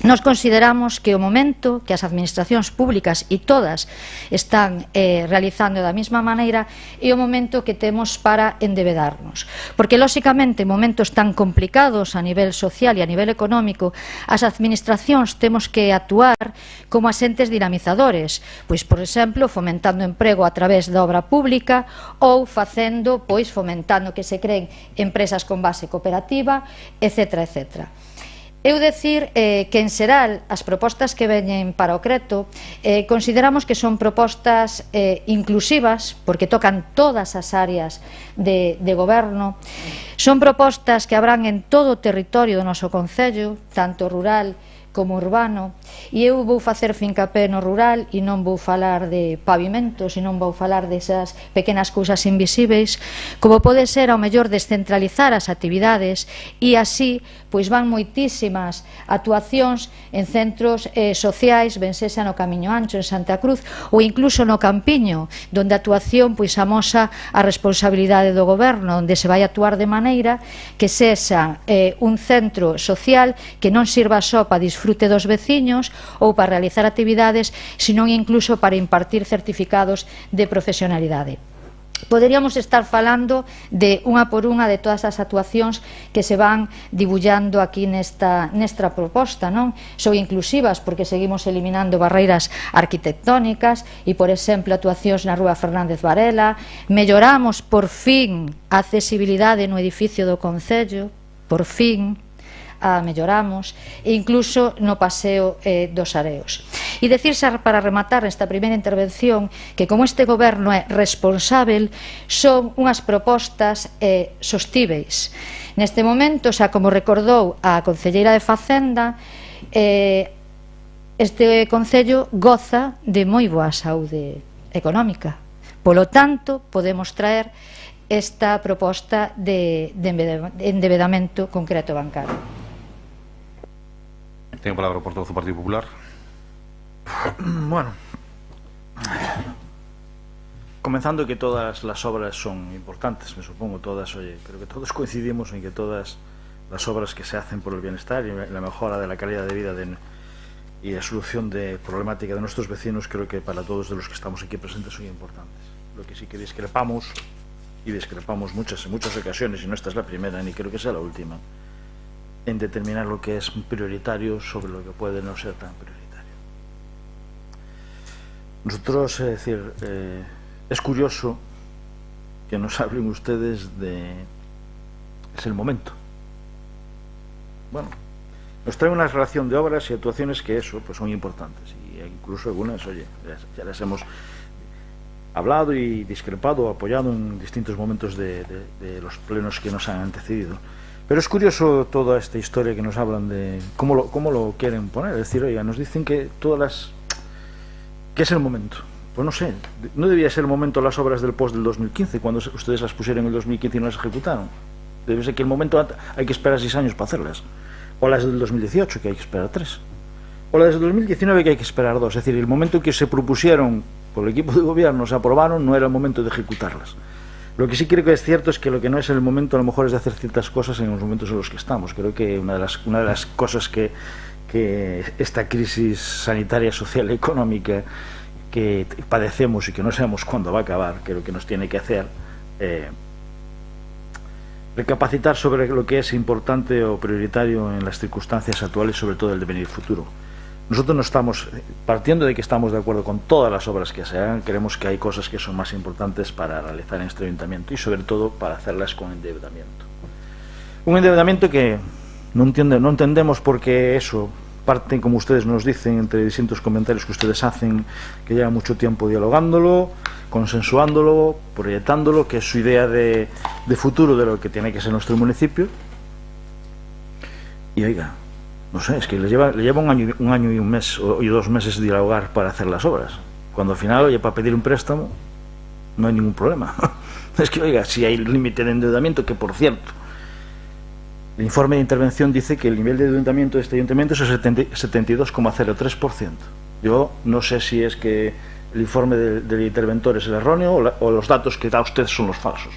D: Nos consideramos que o momento que as administracións públicas e todas están realizando da mesma maneira é o momento que temos para endebedarnos, porque lóxicamente en momentos tan complicados a nivel social e a nivel económico as administracións temos que actuar como asentes dinamizadores, pois por exemplo fomentando emprego a través da obra pública ou fomentando que se creen empresas con base cooperativa, etc. etc. Eu dicir que en xeral as propostas que veñen para o creto consideramos que son propostas inclusivas, porque tocan todas as áreas de goberno, son propostas que habrán en todo o territorio do noso concello, tanto rural como urbano, e eu vou facer fincapé no rural e non vou falar de pavimentos e non vou falar desas pequenas cousas invisíveis, como pode ser ao mellor descentralizar as actividades e así pois van moitísimas actuacións en centros sociais, ben sexa no Camiño Ancho, en Santa Cruz, ou incluso no Campiño, donde a actuación pois amosa a responsabilidade do goberno, onde se vai actuar de maneira que sexa un centro social que non sirva só para disfrute dos veciños ou para realizar actividades, senón incluso para impartir certificados de profesionalidade. Poderíamos estar falando de unha por unha de todas as actuacións que se van dibullando aquí nesta proposta, non? Son inclusivas porque seguimos eliminando barreiras arquitectónicas e, por exemplo, actuacións na Rúa Fernández Varela, melloramos por fin a accesibilidade no edificio do Concello, por fin a melloramos, e incluso no Paseo dos Areos. E decirse, para rematar esta primeira intervención, que como este goberno é responsável, son unhas propostas sostíveis. Neste momento, xa como recordou a concelleira de Facenda, este concello goza de moi boa saúde económica. Polo tanto, podemos traer esta proposta de endebedamento concreto bancario.
A: Ten a palabra o portavoz do Partido Popular.
E: Bueno, comenzando que todas las obras son importantes, me supongo, todas, oye, creo que todos coincidimos en que todas las obras que se hacen por el bienestar y la mejora de la calidad de vida y la solución de problemática de nuestros vecinos, creo que para todos de los que estamos aquí presentes son importantes. Lo que sí que discrepamos, y discrepamos en muchas ocasiones, y no esta es la primera, ni creo que sea la última, en determinar lo que es prioritario sobre lo que puede no ser tan prioritario. Nosotros, es decir, es curioso que nos hablen ustedes de... es el momento. Bueno, nos trae una relación de obras y actuaciones que eso, pues son importantes, y incluso algunas, oye, ya las hemos hablado y discrepado o apoyado en distintos momentos de los plenos que nos han antecedido. Pero es curioso toda esta historia que nos hablan de cómo lo quieren poner. Es decir, oiga, nos dicen que ¿qué es el momento? Pues no sé, no debía ser el momento las obras del post del 2015, cuando ustedes las pusieron en el 2015 y no las ejecutaron. Debe ser que el momento hay que esperar 6 años para hacerlas. O las del 2018, que hay que esperar 3. O las del 2019, que hay que esperar 2. Es decir, el momento que se propusieron por el equipo de gobierno, se aprobaron, no era el momento de ejecutarlas. Lo que sí creo que es cierto es que lo que no es el momento a lo mejor es de hacer ciertas cosas en los momentos en los que estamos. Creo que una de las cosas que esta crisis sanitaria, social y económica que padecemos y que no sabemos cuándo va a acabar, creo que nos tiene que hacer recapacitar sobre lo que es importante o prioritario en las circunstancias actuales, sobre todo el devenir futuro. Nosotros no estamos, partiendo de que estamos de acuerdo con todas las obras que se hagan, creemos que hay cosas que son más importantes para realizar en este ayuntamiento y sobre todo para hacerlas con endeudamiento. Un endeudamiento que no entendemos porque eso parte, como ustedes nos dicen, entre distintos comentarios que ustedes hacen, que lleva mucho tiempo dialogándolo, consensuándolo, proyectándolo, que es su idea de futuro de lo que tiene que ser nuestro municipio. Y oiga, no sé, es que le lleva un año y un mes y 2 meses de dialogar para hacer las obras, cuando al final, oye, para pedir un préstamo no hay ningún problema. Es que, oiga, si hay límite de endeudamiento, que por cierto, el informe de intervención dice que el nivel de endeudamiento de este ayuntamiento es el 72,03%. Yo no sé si es que el informe del interventor es el erróneo o los datos que da usted son los falsos.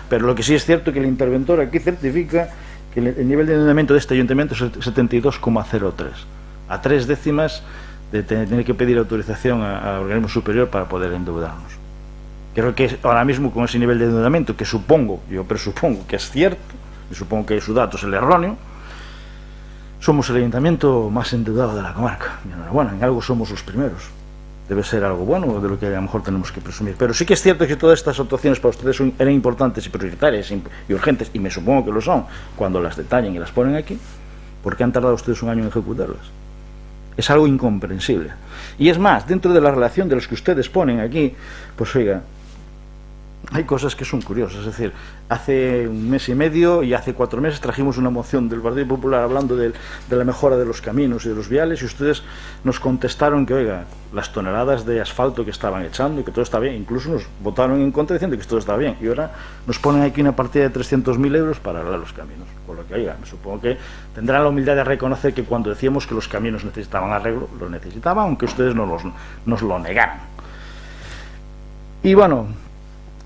E: Pero lo que sí es cierto es que el interventor aquí certifica que el nivel de endeudamiento de este ayuntamiento es el 72,03, a 3 décimas de tener que pedir autorización al organismo superior para poder endeudarnos. Creo que ahora mismo con ese nivel de endeudamiento, que yo presupongo que es cierto, y supongo que su dato es el erróneo, somos el ayuntamiento más endeudado de la comarca. Y enhorabuena, en algo somos los primeros. Debe ser algo bueno de lo que a lo mejor tenemos que presumir. Pero sí que es cierto que todas estas actuaciones para ustedes eran importantes y prioritarias y urgentes, y me supongo que lo son cuando las detallen y las ponen aquí. ¿Por qué han tardado ustedes un año en ejecutarlas? Es algo incomprensible. Y es más, dentro de la relación de los que ustedes ponen aquí, pues oiga, hay cosas que son curiosas. Es decir, hace un mes y medio y hace 4 meses trajimos una moción del Partido Popular hablando de la mejora de los caminos y de los viales, y ustedes nos contestaron que, oiga, las toneladas de asfalto que estaban echando y que todo está bien. Incluso nos votaron en contra diciendo que todo está bien, y ahora nos ponen aquí una partida de 300.000 euros para arreglar los caminos. Por lo que, oiga, me supongo que tendrán la humildad de reconocer que cuando decíamos que los caminos necesitaban arreglo, los necesitaban, aunque ustedes nos lo negaran. Y bueno,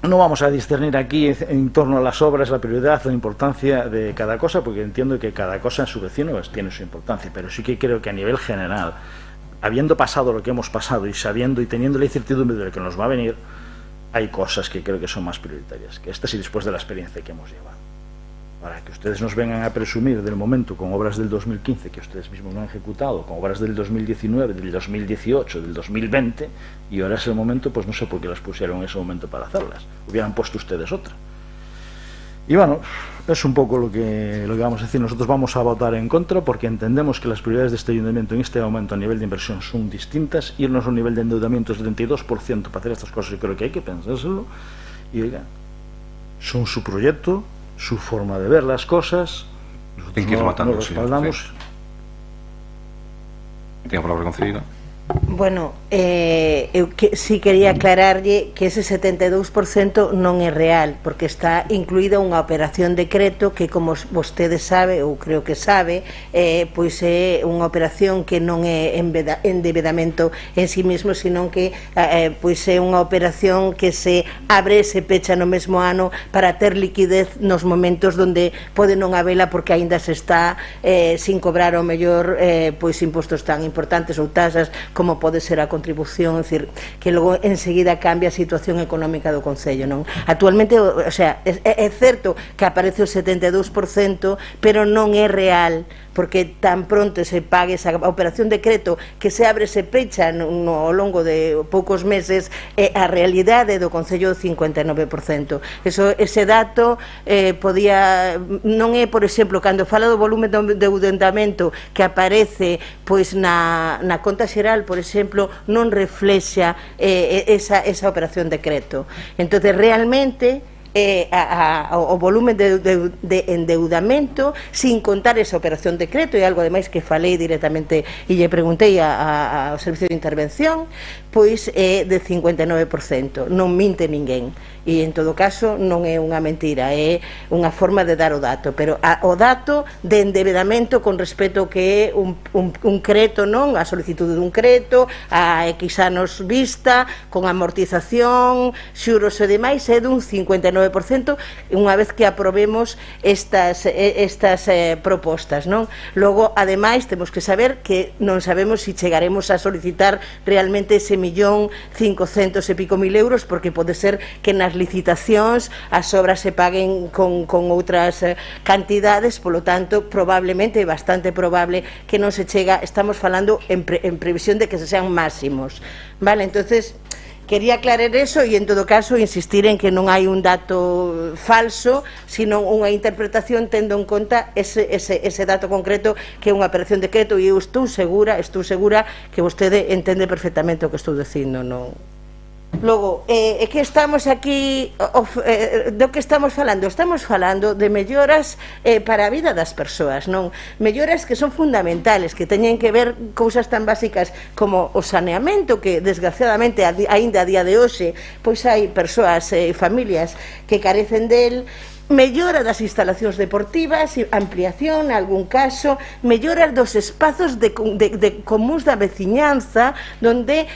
E: no vamos a discernir aquí en torno a las obras la prioridad o la importancia de cada cosa, porque entiendo que cada cosa en su vecino tiene su importancia, pero sí que creo que a nivel general, habiendo pasado lo que hemos pasado y sabiendo y teniendo la incertidumbre de lo que nos va a venir, hay cosas que creo que son más prioritarias que estas, y después de la experiencia que hemos llevado. Para que ustedes nos vengan a presumir del momento con obras del 2015 que ustedes mismos no han ejecutado, con obras del 2019, del 2018, del 2020, y ahora es el momento, pues no sé por qué las pusieron en ese momento para hacerlas. Hubieran puesto ustedes otra. Y bueno, es un poco lo que vamos a decir. Nosotros vamos a votar en contra porque entendemos que las prioridades de este ayuntamiento en este momento a nivel de inversión son distintas. Irnos a un nivel de endeudamiento del 32% para hacer estas cosas, yo creo que hay que pensárselo. Y oiga, son su proyecto, su forma de ver las cosas, nosotros no respaldamos.
A: Sí. Tiene palabra concedida.
B: Bueno, eu si quería aclararlle que ese 72% non é real, porque está incluída unha operación decreto que, como vostede sabe, ou creo que sabe, pois é unha operación que non é endebedamento en sí mesmo, sino que pois é unha operación que se abre e se pecha no mesmo ano para ter liquidez nos momentos onde pode non habela porque aínda se está sin cobrar o mellor pois impostos tan importantes ou tasas como pode ser a contribución, é dicir, que logo enseguida cambia a situación económica do Concello, non? Actualmente, o sea, é certo que aparece o 72%, pero non é real, porque tan pronto se pague esa operación decreto que se abre e se pecha ao longo de poucos meses, a realidade do Concello do 59%. Ese dato non é, por exemplo, cando fala do volumen do endeudamento que aparece pois na conta xeral, por exemplo, non reflexa esa operación decreto. Entón, realmente o volumen de endeudamento sin contar esa operación decreto, e algo ademais que falei directamente e lle preguntei ao servicio de intervención, pois é de 59%, non minte ninguén, e en todo caso non é unha mentira, é unha forma de dar o dato, pero o dato de endebedamento con respecto que é un creto, non? A solicitude dun creto a X anos vista, con amortización, xuros e demais, é dun 59% unha vez que aprobemos estas propostas, non? Logo, ademais, temos que saber que non sabemos se chegaremos a solicitar realmente ese 1.500.000 e pico mil euros, porque pode ser que nas licitacións as obras se paguen con outras cantidades, polo tanto, probablemente, bastante probable que non se chega, estamos falando en previsión de que se sean máximos, vale? Entonces, quería aclarar eso, e en todo caso insistir en que non hai un dato falso, sino unha interpretación tendo en conta ese dato concreto que é unha operación de decreto, e eu estou segura que vostede entende perfectamente o que estou dicindo, non? Logo, que estamos aquí, do que estamos falando? Estamos falando de melloras para a vida das persoas, non? Melloras que son fundamentales, que teñen que ver cousas tan básicas como o saneamento, que desgraciadamente aínda a día de hoxe pois hai persoas e familias que carecen del. Mellora das instalacións deportivas, ampliación, en algún caso, mellora dos espazos de comuns da veciñanza, donde,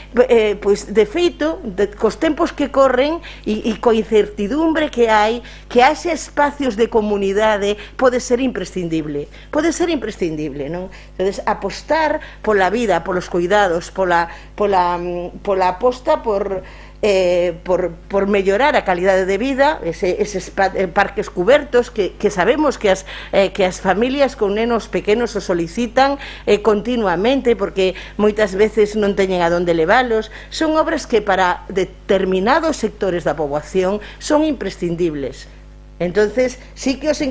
B: pois, de feito, cos tempos que corren e coa incertidumbre que hai, que haxe espacios de comunidade pode ser imprescindible, non? Entonces, apostar pola vida, polos cuidados, pola aposta por mellorar a calidade de vida, eses parques cubertos que sabemos que as familias con nenos pequenos o solicitan continuamente, porque moitas veces non teñen a donde levalos. Son obras que para determinados sectores da poboación son imprescindibles. Entonces, sí que os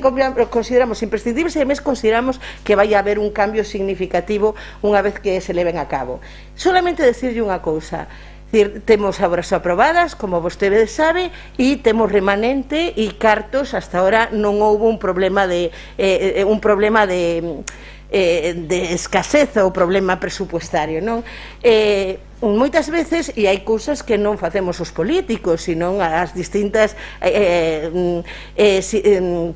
B: consideramos imprescindibles, e además consideramos que vai a haber un cambio significativo unha vez que se leven a cabo. Solamente decirlle unha cousa: Temos obras aprobadas, como vostede sabe, e temos remanente e cartos. Hasta ahora non houve un problema de escasez ou problema presupuestario, non? Moitas veces, e hai cousas que non facemos os políticos, senón as distintas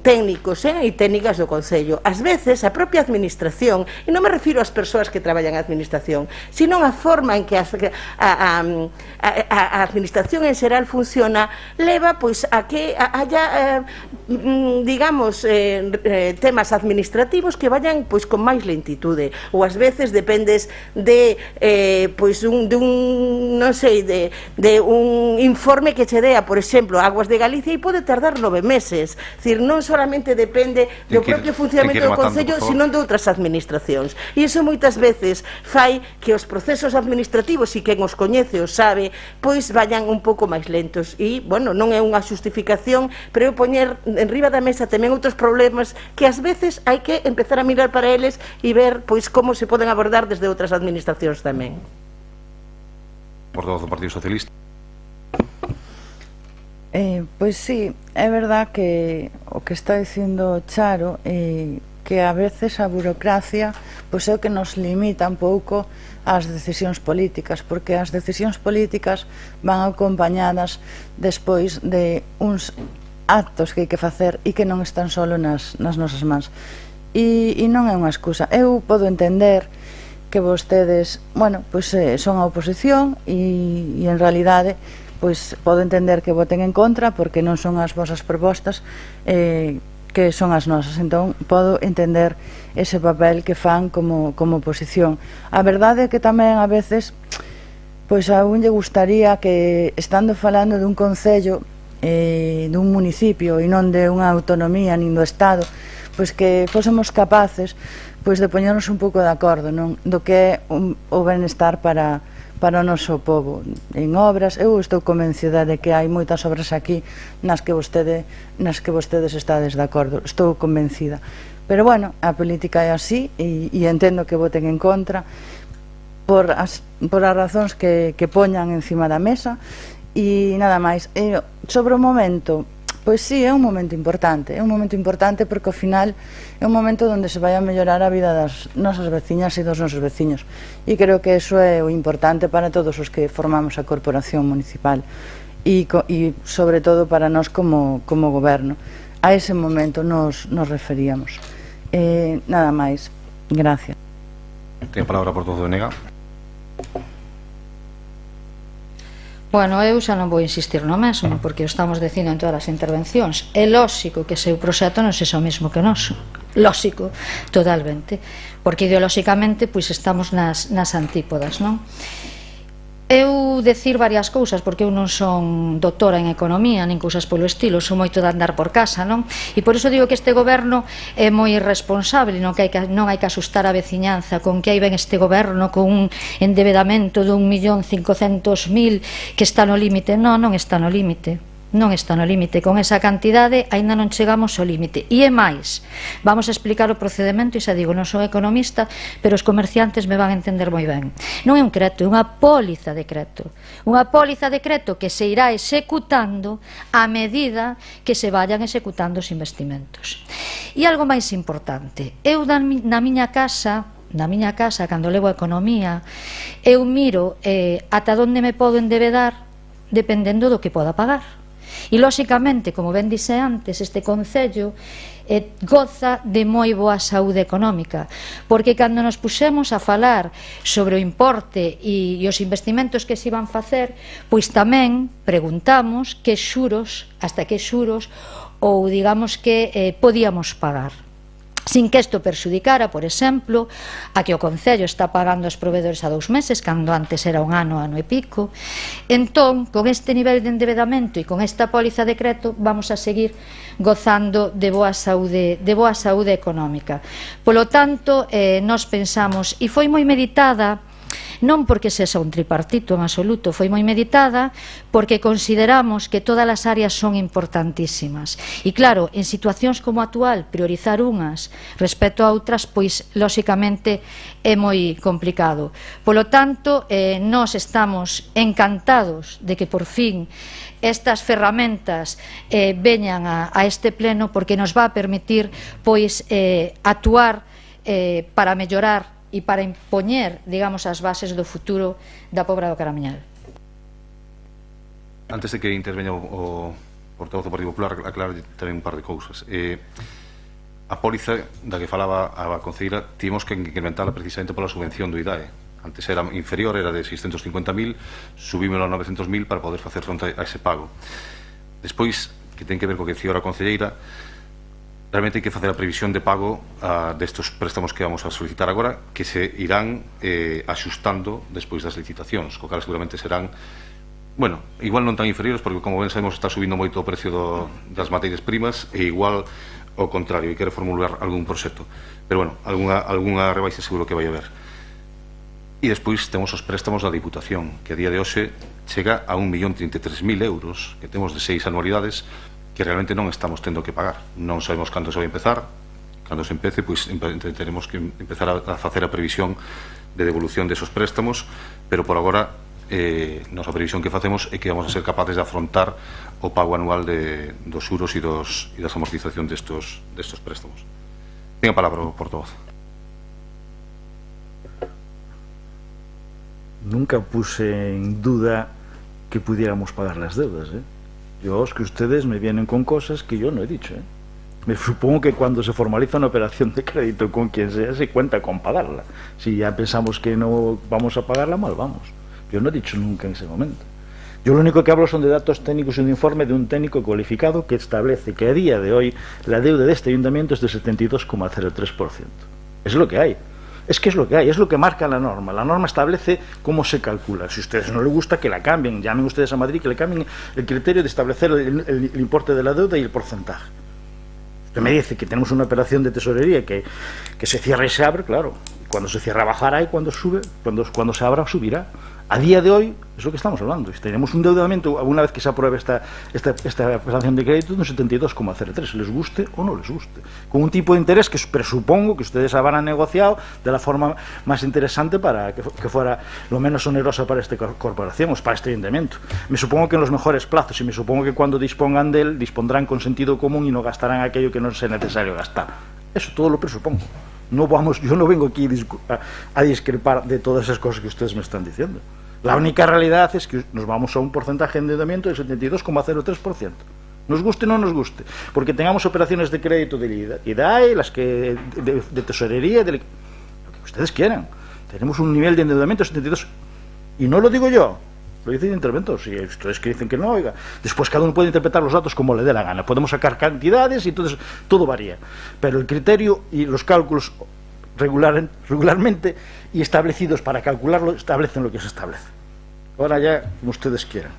B: técnicos e técnicas do Concello. Ás veces a propia administración, e non me refiro ás persoas que traballan na administración, senón a forma en que a administración en xeral funciona, leva pois a que haya digamos temas administrativos que vayan pois con máis lentitude, ou ás veces dependes de pois non sei, de un informe que che dea, por exemplo, Aguas de Galicia, e pode tardar 9 meses. Dicir, non solamente depende do propio funcionamento do Concello, senón de outras administracións. E iso moitas veces fai que os procesos administrativos, e quen os coñece os sabe, pois vayan un pouco máis lentos. E, bueno, non é unha xustificación, pero eu poñer en riba da mesa tamén outros problemas que ás veces hai que empezar a mirar para eles e ver pois como se poden abordar desde outras administracións tamén.
A: Portavoz do Partido Socialista.
C: Pois sí, é verdad que o que está dicindo Charo, que a veces a burocracia pois é o que nos limita un pouco ás decisións políticas, porque as decisións políticas van acompañadas despois de uns actos que hai que facer e que non están solo nas nosas mans. E non é unha excusa. Eu podo entender que vostedes, bueno, pois son a oposición e en realidade pois podo entender que voten en contra porque non son as vosas propostas que son as nosas, entón podo entender ese papel que fan como oposición. A verdade é que tamén a veces pois a un lle gustaría que, estando falando dun concello, dun municipio e non de unha autonomía nin do Estado, pois que fósemos capaces pois de poñernos un pouco de acordo, non? Do que é o benestar para o noso povo. En obras, eu estou convencida de que hai moitas obras aquí nas que vostedes estades de acordo, estou convencida. Pero bueno, a política é así e entendo que voten en contra por as razóns que poñan encima da mesa e nada máis. Sobre o momento, pois sí, é un momento importante porque ao final é un momento onde se vai a mellorar a vida das nosas veciñas e dos nosos veciños, e creo que eso é o importante para todos os que formamos a corporación municipal e sobre todo para nós como goberno. A ese momento nos referíamos. Nada máis, gracias.
A: Ten a palabra por todo Nega.
D: Bueno, eu xa non vou insistir no mesmo, porque o estamos dicindo en todas as intervencións. É lóxico que seu proxecto non sexa o mesmo que o noso. Lóxico, totalmente. Porque ideolóxicamente pois estamos nas antípodas, non? Eu decir varias cousas, porque eu non son doutora en economía nin cousas polo estilo, son moito de andar por casa, non? E por iso digo que este goberno é moi irresponsable, non hai que asustar a veciñanza con que aí ven este goberno con un endebedamento de 1.500.000 que está no límite. Non está no límite. Non está no límite, con esa cantidade aínda non chegamos ao límite. E é máis, vamos a explicar o procedemento, e xa digo, non son economista, pero os comerciantes me van a entender moi ben. Non é un crédito, é unha póliza de crédito. Unha póliza de crédito que se irá executando a medida que se vayan executando os investimentos. E algo máis importante, eu na miña casa, cando levo a economía, eu miro ata onde me podo endebedar dependendo do que poda pagar. E, lóxicamente, como ben dixe antes, este Concello goza de moi boa saúde económica, porque cando nos puxemos a falar sobre o importe e os investimentos que se iban facer, pois tamén preguntamos que xuros, hasta que xuros, ou digamos que podíamos pagar, sin que isto perxudicara, por exemplo, a que o Concello está pagando aos provedores a 2 meses, cando antes era un ano e pico. Entón, con este nivel de endebedamento e con esta póliza de crédito, vamos a seguir gozando de boa saúde económica. Polo tanto, nós pensamos, e foi moi meditada non porque sexa un tripartito en absoluto, foi moi meditada porque consideramos que todas as áreas son importantísimas. E claro, en situacións como a actual, priorizar unhas respecto a outras, pois, lóxicamente, é moi complicado. Polo tanto, nós estamos encantados de que, por fin, estas ferramentas veñan a este pleno porque nos va a permitir, pois, actuar para mellorar e para impoñer, digamos, as bases do futuro da Pobra do Caramiñal.
A: Antes de que interveña o portavoz do Partido Popular, aclarar tamén un par de cousas. A póliza da que falaba a concelleira tivemos que incrementarla precisamente pola subvención do IDAE. Antes era inferior, era de 650.000, subímelo a 900.000 para poder facer fronte a ese pago. Despois, que ten que ver co que dicía a concelleira, realmente hai que facer a previsión de pago destes préstamos que vamos a solicitar agora, que se irán axustando despois das licitacións, co cal seguramente serán, bueno, igual non tan inferiores, porque como ben sabemos está subindo moito o precio das materias primas, e igual ao contrario, hai que reformular algún proxecto, pero bueno, algunha rebaixa seguro que vai haber. E despois temos os préstamos da Diputación, que a día de hoxe chega a 1.033.000 euros, que temos de 6 anualidades, que realmente non estamos tendo que pagar. Non sabemos cando se vai empezar. Cando se empece, pois teremos que empezar a facer a previsión de devolución desos préstamos, pero por agora nosa previsión que facemos é que vamos a ser capaces de afrontar o pago anual dos xuros e das amortización destos préstamos. Ten a palabra o portavoz.
E: Nunca puse en duda que pudiéramos pagar las deudas, Yo, es que ustedes me vienen con cosas que yo no he dicho. Me supongo que cuando se formaliza una operación de crédito con quien sea, se cuenta con pagarla. Si ya pensamos que no vamos a pagarla, mal vamos. Yo no he dicho nunca en ese momento. Yo lo único que hablo son de datos técnicos y un informe de un técnico cualificado que establece que a día de hoy la deuda de este ayuntamiento es de 72,03%. Es lo que hay. Es que es lo que hay, es lo que marca la norma. La norma establece cómo se calcula. Si a ustedes no les gusta, que la cambien. Llamen ustedes a Madrid, que le cambien el criterio de establecer el importe de la deuda y el porcentaje. Usted me dice que tenemos una operación de tesorería que se cierra y se abre, claro. Cuando se cierra bajará y cuando sube, cuando se abra subirá. A día de hoy, es lo que estamos hablando. Tenemos un endeudamiento, una vez que se apruebe esta operación de crédito, de un 72,03, les guste o no les guste. Con un tipo de interés que presupongo que ustedes habrán negociado de la forma más interesante para que fuera lo menos onerosa para esta corporación o para este ayuntamiento. Me supongo que en los mejores plazos, y me supongo que cuando dispongan de él, dispondrán con sentido común y no gastarán aquello que no sea necesario gastar. Eso todo lo presupongo. Yo no vengo aquí a discrepar de todas esas cosas que ustedes me están diciendo. La única realidad es que nos vamos a un porcentaje de endeudamiento del 72,03%. Nos guste o no nos guste. Porque tengamos operaciones de crédito de IDAE, las que de tesorería, lo que ustedes quieran. Tenemos un nivel de endeudamiento de 72%. Y no lo digo yo, lo dice el interventor. Si ustedes que dicen que no, oiga, después cada uno puede interpretar los datos como le dé la gana. Podemos sacar cantidades y entonces todo varía. Pero el criterio y los cálculos regularmente y establecidos para calcularlo establecen lo que se establece. Ahora ya como ustedes quieran.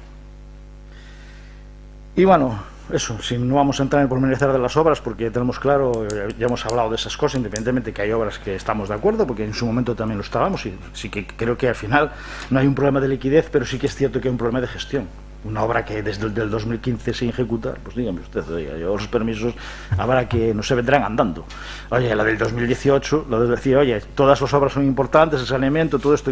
E: Y bueno, eso, si no vamos a entrar en pormenorizar de las obras, porque ya tenemos claro, ya hemos hablado de esas cosas, independientemente que hay obras que estamos de acuerdo, porque en su momento también lo estábamos, y sí que creo que al final no hay un problema de liquidez, pero sí que es cierto que hay un problema de gestión. Una obra que desde el 2015 se ejecuta, pues dígame usted, oiga, los permisos habrá que no se vendrán andando. Oye, la del 2018, lo de decir, oye, todas las obras son importantes, el saneamiento, todo esto,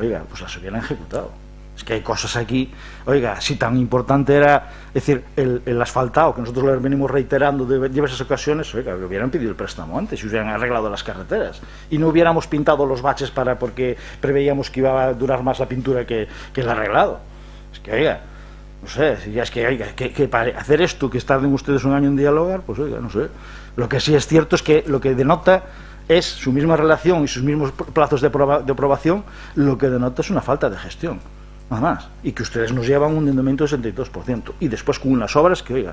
E: oiga, pues las hubieran ejecutado. Es que hay cosas aquí, oiga, si tan importante era, es decir, el asfaltado, que nosotros lo venimos reiterando de diversas ocasiones, oiga, le hubieran pedido el préstamo antes, si hubieran arreglado las carreteras, y no hubiéramos pintado los baches porque preveíamos que iba a durar más la pintura que el arreglado. Es que, oiga, no sé, si ya es que, oiga, que para hacer esto, que tarden ustedes un año en dialogar, pues oiga, no sé. Lo que sí es cierto es que lo que denota es su misma relación y sus mismos plazos de aprobación, lo que denota es una falta de gestión. Nada más, y que ustedes nos llevan un endeudamiento del 62%, y después con unas obras que, oiga,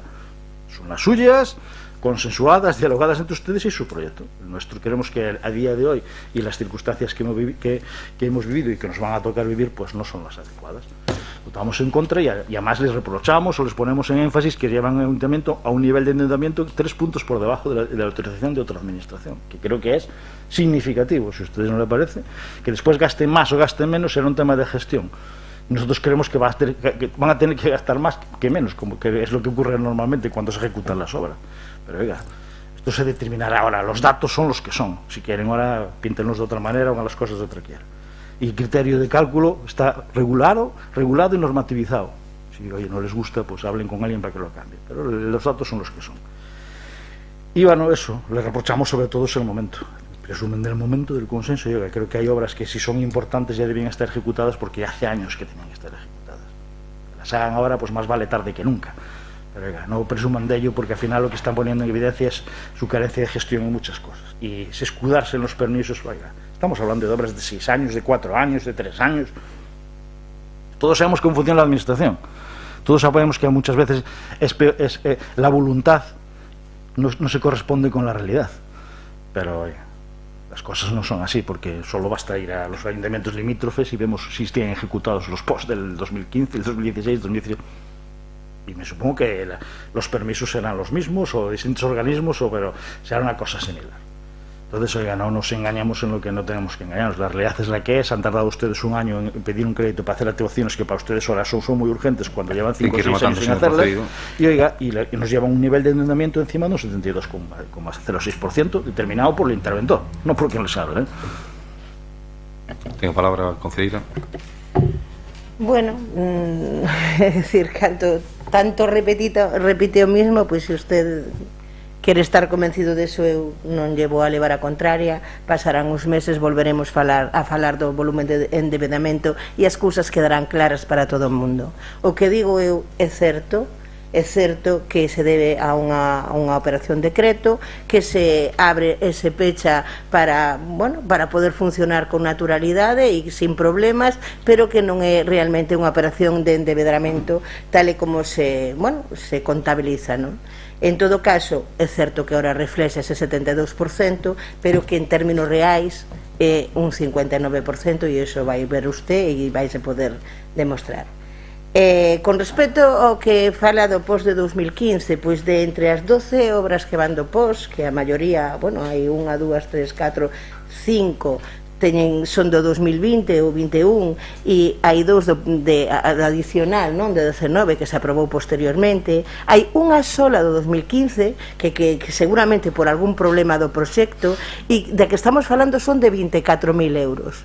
E: Son las suyas, consensuadas, dialogadas entre ustedes y su proyecto. El nuestro, queremos que a día de hoy y las circunstancias que hemos vivido y que nos van a tocar vivir, pues no son las adecuadas. Votamos en contra y además les reprochamos o les ponemos en énfasis que llevan el ayuntamiento a un nivel de endeudamiento 3 puntos por debajo de la autorización de otra administración, que creo que es significativo. Si a ustedes no les parece, que después gasten más o gasten menos será un tema de gestión. Nosotros creemos que van a tener que gastar más que menos, como que es lo que ocurre normalmente cuando se ejecutan las obras. Pero oiga, esto se determinará ahora. Los datos son los que son. Si quieren ahora, píntenlos de otra manera o hagan las cosas de otra manera. Y el criterio de cálculo está regulado y normativizado. Si oye, no les gusta, pues hablen con alguien para que lo cambie. Pero los datos son los que son. Y bueno, eso, le reprochamos sobre todo es el momento. Presumen del momento, del consenso. Yo creo que hay obras que si son importantes ya deben estar ejecutadas porque hace años que tenían que estar ejecutadas. Que las hagan ahora, pues más vale tarde que nunca. Pero oiga, no presuman de ello porque al final lo que están poniendo en evidencia es su carencia de gestión en muchas cosas. Y si escudarse en los permisos, oiga, estamos hablando de obras de 6 años, de 4 años, de 3 años. Todos sabemos cómo funciona la administración. Todos sabemos que muchas veces la voluntad no se corresponde con la realidad. Pero oiga, las cosas no son así, porque solo basta ir a los ayuntamientos limítrofes y vemos si tienen ejecutados los POS del 2015, el 2016, 2018. Y me supongo que los permisos serán los mismos o distintos organismos, pero será una cosa similar. Entonces, oiga, no nos engañamos en lo que no tenemos que engañarnos. La realidad es la que es. Han tardado ustedes un año en pedir un crédito para hacer actuaciones que para ustedes ahora son muy urgentes cuando llevan 5 o 6 años sin hacerlas. Y oiga, y nos lleva un nivel de endeudamiento encima de un 72,06%, determinado por el interventor, no por quien les habla.
A: Tengo palabra, concelleira.
B: Bueno, es decir, tanto repite o mismo, pois se usted quere estar convencido de eso, eu non llevo a levar a contraria. Pasarán uns meses, volveremos a falar do volumen de endeudamento e as cousas quedarán claras para todo o mundo. O que digo eu é certo que se debe a unha operación decreto, que se abre e se pecha para poder funcionar con naturalidade e sin problemas, pero que non é realmente unha operación de endeudamento tal e como se contabiliza, non? En todo caso, é certo que ahora reflexa ese 72%, pero que en términos reais é un 59% e iso vai ver usted e vai se poder demostrar. Con respecto ao que fala do POS de 2015, pois de entre as 12 obras que van do POS, que a maioría, hai 1, 2, 3, 4, 5 son do 2020 ou 21 e hai 2 de adicional, non, de 19 que se aprobou posteriormente. Hai unha sola do 2015 que seguramente por algún problema do proxecto, e de que estamos falando son de 24.000 euros.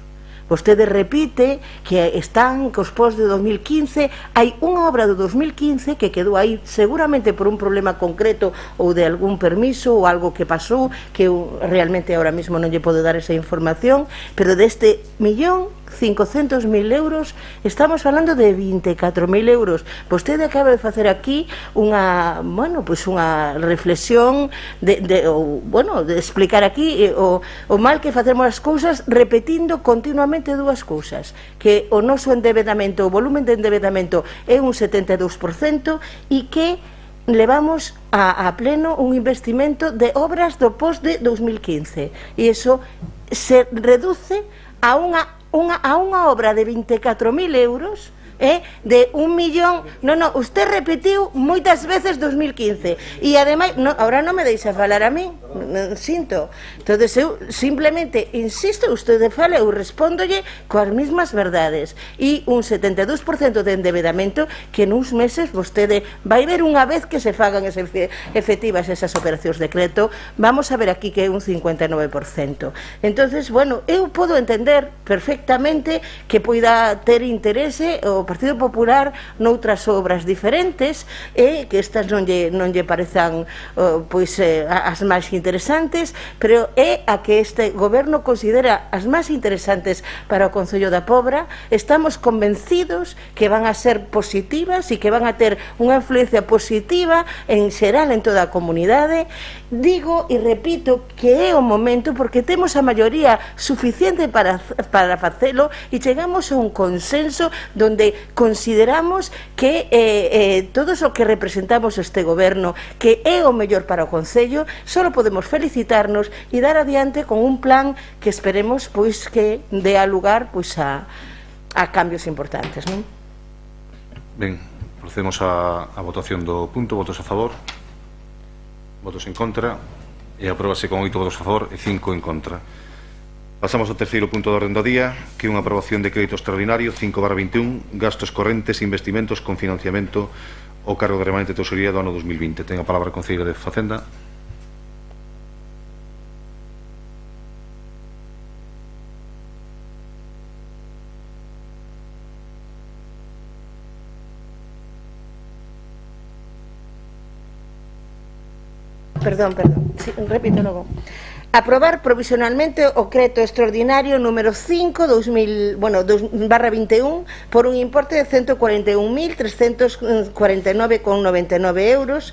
B: Vostede repite que están cos POS de 2015. Hai unha obra do 2015 que quedou aí seguramente por un problema concreto ou de algún permiso ou algo que pasou, que eu realmente ahora mismo non lle podo dar esa información, pero deste 1.500.000 euros estamos falando de 24.000 euros. Vostede acaba de facer aquí unha reflexión de explicar aquí o mal que facemos as cousas repetindo continuamente dúas cousas, que o noso endeudamento, o volumen de endeudamento é un 72% e que levamos a pleno un investimento de obras do POS de 2015 e iso se reduce a unha obra de 24.000 euros de 1 millón. Usted repetiu moitas veces 2015 e ademais, ahora non me deixa falar a mí, sinto. Entonces eu simplemente insisto, usted fala, eu respóndolle coas mesmas verdades e un 72% de endeudamento que nuns meses vostede vai ver unha vez que se fagan efectivas esas operacións de decreto. Vamos a ver aquí que é un 59%. Entonces, eu podo entender perfectamente que poida ter interese o Partido Popular noutras obras diferentes e que estas non lle parezan as máis interesantes, pero é a que este goberno considera as máis interesantes para o Concello da Pobra. Estamos convencidos que van a ser positivas e que van a ter unha influencia positiva en xeral en toda a comunidade. Digo e repito que é o momento porque temos a maioría suficiente para facelo e chegamos a un consenso donde consideramos que todos o que representamos este goberno, que é o mellor para o Concello, só podemos felicitarnos e dar adiante con un plan que esperemos pois que dé lugar pois a cambios importantes, non?
A: Ben, procedemos a votación do punto. Votos a favor, votos en contra, e apróbase con 8 votos a favor e 5 en contra. Pasamos ao terceiro punto do orden do día, que é unha aprobación de crédito extraordinario 5/21, gastos correntes e investimentos con financiamento ao cargo de remanente de tesorería do ano 2020. Ten a palabra a concelleira de Facenda.
B: Perdón, sí, repito logo. Aprobar provisionalmente o crédito extraordinario número 5/21 por un importe de 141.349,99 euros,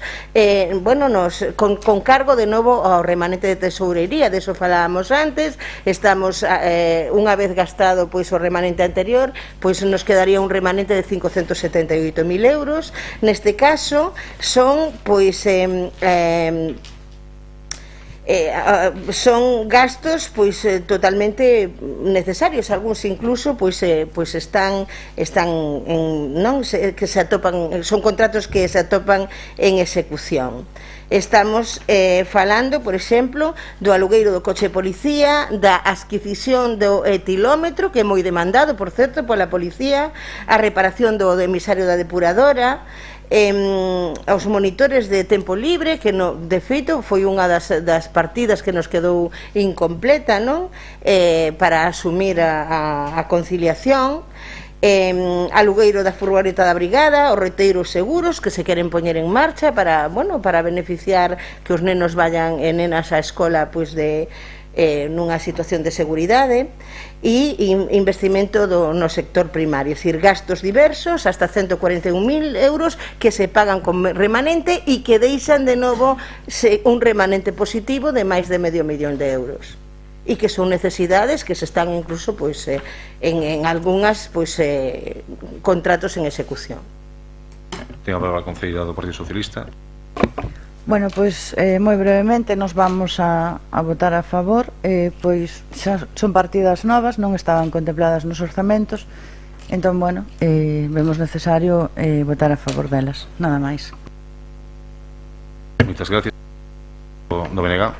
B: con cargo de novo ao remanente de tesourería. De eso falábamos antes. Estamos, unha vez gastado pois o remanente anterior, pois nos quedaría un remanente de 578.000 euros. Neste caso son pois son gastos pois totalmente necesarios, algúns incluso pois están non que se atopan, son contratos que se atopan en execución. Estamos falando, por exemplo, do alugueiro do coche de policía, da adquisición do etilómetro, que é moi demandado, por certo, pola policía, a reparación do emisario da depuradora, aos monitores de tempo libre, que de feito foi unha das partidas que nos quedou incompleta, non? Para asumir a conciliación, alugueiro da furgoneta da brigada, os reteiros seguros que se queren poñer en marcha para beneficiar que os nenos vayan e nenas á escola pois nunha situación de seguridade, e investimento no sector primario, é dicir, gastos diversos hasta 141.000 euros que se pagan con remanente e que deixan de novo un remanente positivo de máis de medio millón de euros, e que son necesidades que se están incluso pois en algunhas pois contratos en execución.
A: Ten a palabra a concelleira do Partido Socialista.
C: Bueno, pois moi brevemente nos vamos a votar a favor, pois xa son partidas novas, non estaban contempladas nos orzamentos, entón, bueno, vemos necesario votar a favor delas, nada máis.
A: Moitas gracias. Do BNG.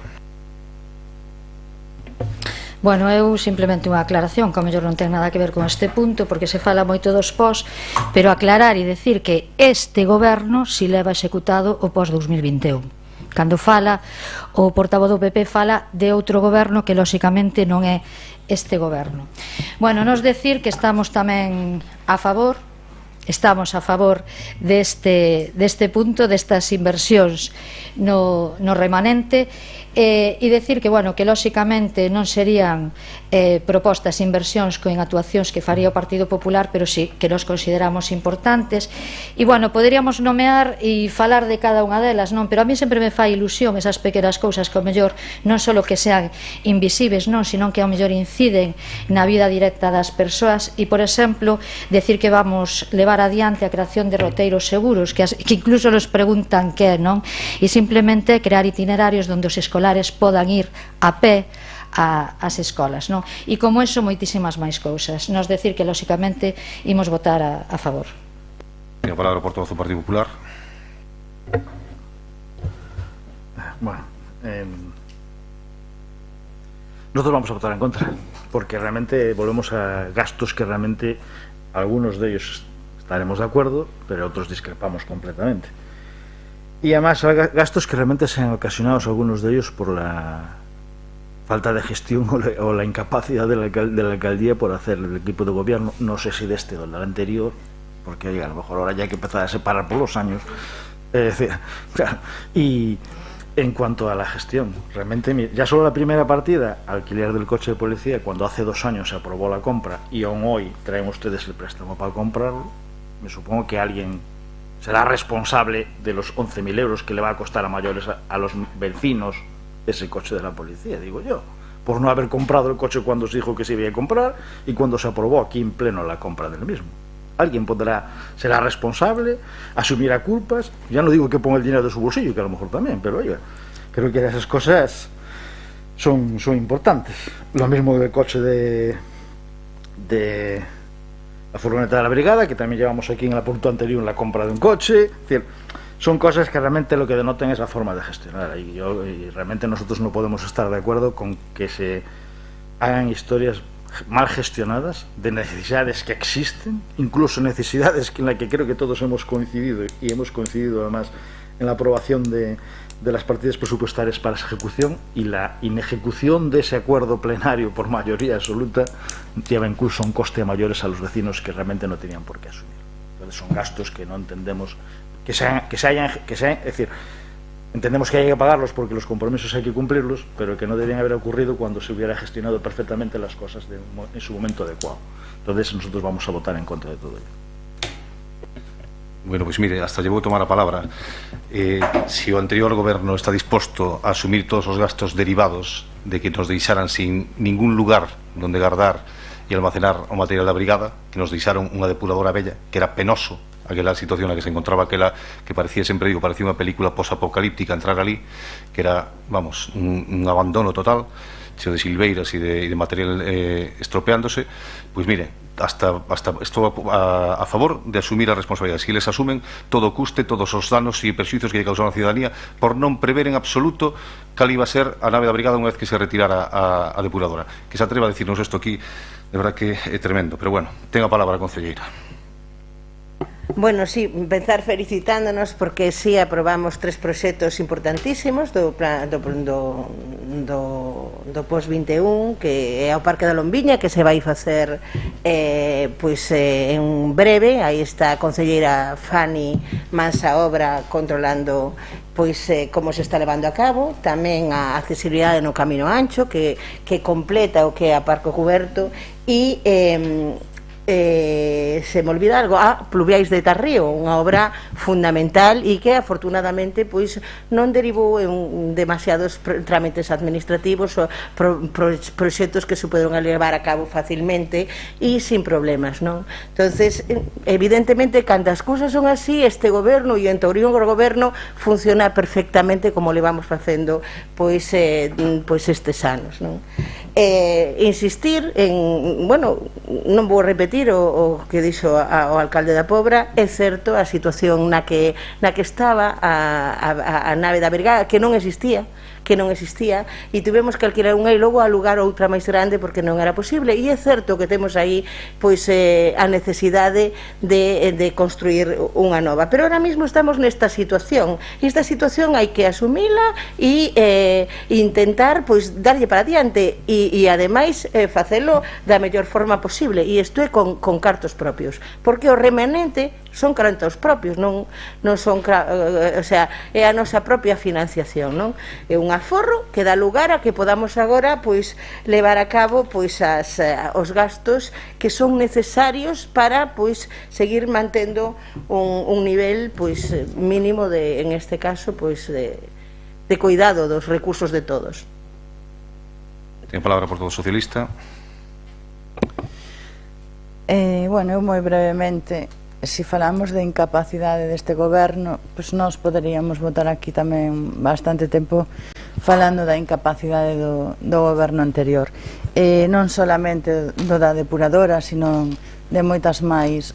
D: Bueno, eu simplemente unha aclaración, que ao mellor non ten nada que ver con este punto, porque se fala moito dos pós, pero aclarar e decir que este goberno si leva executado o pós 2021. Cando fala, o portavoz do PP fala de outro goberno que lóxicamente non é este goberno. Bueno, nos decir que estamos tamén a favor deste punto, destas inversións no remanente, e decir que, bueno, que lóxicamente non serían propostas, inversións con actuacións que faría o Partido Popular, pero sí que nos consideramos importantes, e, bueno, poderíamos nomear e falar de cada unha delas, non? Pero a mí sempre me fai ilusión esas pequenas cousas que ao mellor non só que sean invisibles, non, sino que ao mellor inciden na vida directa das persoas, e, por exemplo, decir que vamos levar adiante a creación de roteiros seguros, que incluso nos preguntan que, non? E simplemente crear itinerarios onde os escolares podan ir a pé ás escolas, non? E como eso, moitísimas máis cousas. Nos decir que, lóxicamente, imos votar a favor.
A: Ten a palabra o portavoz do Partido Popular.
E: Bueno, nosotros vamos a votar en contra, porque realmente volvemos a gastos que realmente algunos de ellos estaremos de acuerdo, pero otros discrepamos completamente. Y además gastos que realmente se han ocasionados, algunos de ellos, por la falta de gestión o la incapacidad de la alcaldía por hacer el equipo de gobierno, no sé si de este o del anterior, porque a lo mejor ahora ya hay que empezar a separar por los años. Claro. Y en cuanto a la gestión, realmente ya solo la primera partida, alquiler del coche de policía, cuando hace 2 años se aprobó la compra y aún hoy traen ustedes el préstamo para comprarlo, me supongo que alguien será responsable de los 11.000 euros que le va a costar a los vecinos ese coche de la policía, digo yo, por no haber comprado el coche cuando se dijo que se iba a comprar y cuando se aprobó aquí en pleno la compra del mismo. alguien será responsable, asumirá culpas. Ya no digo que ponga el dinero de su bolsillo, que a lo mejor también, pero oiga, creo que esas cosas son importantes. Lo mismo del coche de la furgoneta de la brigada, que también llevamos aquí en el punto anterior la compra de un coche. Es decir, son cosas que realmente lo que denotan es la forma de gestionar, y realmente nosotros no podemos estar de acuerdo con que se hagan historias mal gestionadas de necesidades que existen, incluso necesidades en las que creo que todos hemos coincidido, y hemos coincidido además en la aprobación de las partidas presupuestarias para esa ejecución, y la inejecución de ese acuerdo plenario por mayoría absoluta lleva incluso un coste mayores a los vecinos que realmente no tenían por qué asumir. Entonces son gastos que no entendemos es decir, entendemos que hay que pagarlos porque los compromisos hay que cumplirlos, pero que no deberían haber ocurrido cuando se hubiera gestionado perfectamente las cosas en su momento adecuado. Entonces nosotros vamos a votar en contra de todo ello.
A: Bueno, pues mire, hasta llevo a tomar a palabra. Si o anterior goberno está disposto a asumir todos os gastos derivados de que nos deixaran sin ningún lugar donde guardar e almacenar o material da brigada, que nos deixaron unha depuradora bella, que era penoso aquela situación na que se encontraba, aquela que parecía, sempre digo, parecía unha película posapocalíptica entrar ali, que era, vamos, un abandono total, cheo de silveiras e de material estropeándose. Pois mire, hasta estou a favor de asumir as responsabilidades. Si eles asumen todo o custe, todos os danos e perxuicios que lle causaron a ciudadanía por non prever en absoluto cal iba a ser a nave da brigada unha vez que se retirara a depuradora. Que se atreva a decirnos isto aquí, de verdad que é tremendo. Pero bueno, ten a palabra a concelleira.
B: Bueno, sí, empezar felicitándonos porque sí aprobamos 3 proxectos importantísimos do POS21, que é o Parque da Lombiña, que se vai facer en breve. Aí está a concelleira Fani Mansa Obra controlando como se está levando a cabo. Tamén a accesibilidade no Camino Ancho, que completa o que é a Parque Cuberto, e se me olvida algo, Pluviais de Tarrío, unha obra fundamental e que afortunadamente non derivou en demasiados trámites administrativos ou proxectos que se poderon levar a cabo facilmente e sin problemas, non? Entonces, evidentemente, cando as cousas son así, este goberno e en teoría o goberno funciona perfectamente como le vamos facendo estes anos, non? Insistir en, bueno, non vou repetir o que dixo o alcalde da Pobra. É certo a situación na que estaba a nave da brigada, que non existía, e tivemos que alquilar unha e logo alugar outra máis grande porque non era posible. E é certo que temos aí a necesidade de construir unha nova, pero ahora mismo estamos nesta situación, e esta situación hai que asumila e intentar darlle para diante e ademais facelo da mellor forma posible, e isto é con cartos propios, porque o remanente son cartos propios, non son, o sea, é a nosa propia financiación, non? É un aforro que dá lugar a que podamos agora levar a cabo os gastos que son necesarios para seguir mantendo un nivel mínimo en este caso de cuidado dos recursos de todos.
A: Ten palabra por todo socialista.
C: Bueno, eu moi brevemente, se falamos de incapacidade deste goberno, nós poderíamos votar aquí tamén bastante tempo falando da incapacidade do goberno anterior, non solamente do da depuradora, sino de moitas máis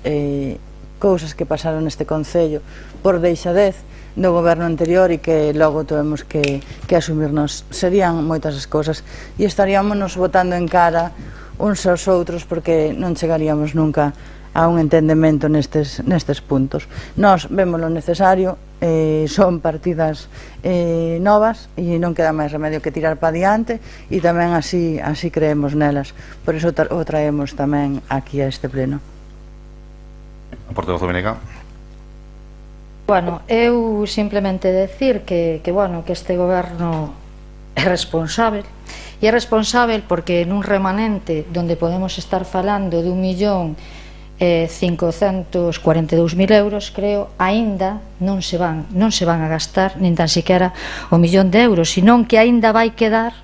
C: cousas que pasaron neste concello por deixadez do goberno anterior e que logo tuvemos que asumirnos. Serían moitas as cousas e estaríamos nos botando en cara uns aos outros porque non chegaríamos nunca a un entendemento nestes puntos. Nós vemos lo necesario, son partidas novas e non queda máis remedio que tirar para diante, e tamén así creemos nelas, por iso o traemos tamén aquí a este pleno.
A: A portavoz do BNG.
D: Bueno, eu simplemente decir que este goberno é responsável, e é responsável porque nun remanente onde podemos estar falando de 1.542.000 euros, creo, aínda non se van a gastar nin tan siquiera o 1.000.000 de euros, senón que aínda vai quedar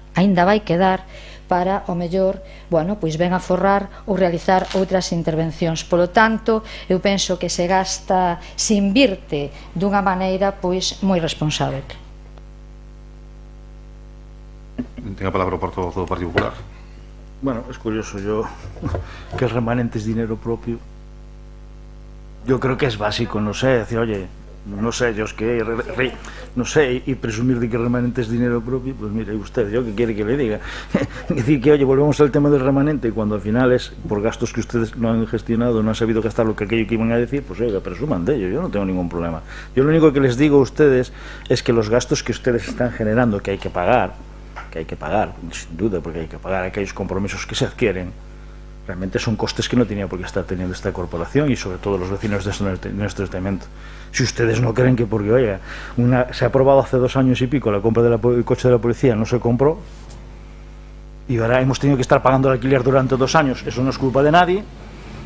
D: para, o mellor, bueno, pois ben a forrar ou realizar outras intervencións. Polo tanto, eu penso que se gasta, se invirte dunha maneira pois moi responsável.
A: Ten a palabra o portavoz do Partido Popular.
E: Bueno, es curioso, yo que el remanente es dinero propio. Yo creo que es básico, no sé, decir, oye, no sé, yo es que, no sé, y presumir de que el remanente es dinero propio, pues mire usted, yo qué quiere que le diga. Decir que, oye, volvemos al tema del remanente, cuando al final es por gastos que ustedes no han gestionado, no han sabido gastar lo que aquello que iban a decir, pues oiga, presuman de ello, yo no tengo ningún problema. Yo lo único que les digo a ustedes es que los gastos que ustedes están generando, que hay que pagar, sin duda, porque hay que pagar aquellos compromisos que se adquieren, realmente son costes que no tenía por qué estar teniendo esta corporación y sobre todo los vecinos de nuestro ayuntamiento. Si ustedes no creen que porque, oiga, se ha aprobado hace 2 años y pico la compra del coche de la policía, no se compró, y ahora hemos tenido que estar pagando el alquiler durante 2 años, eso no es culpa de nadie,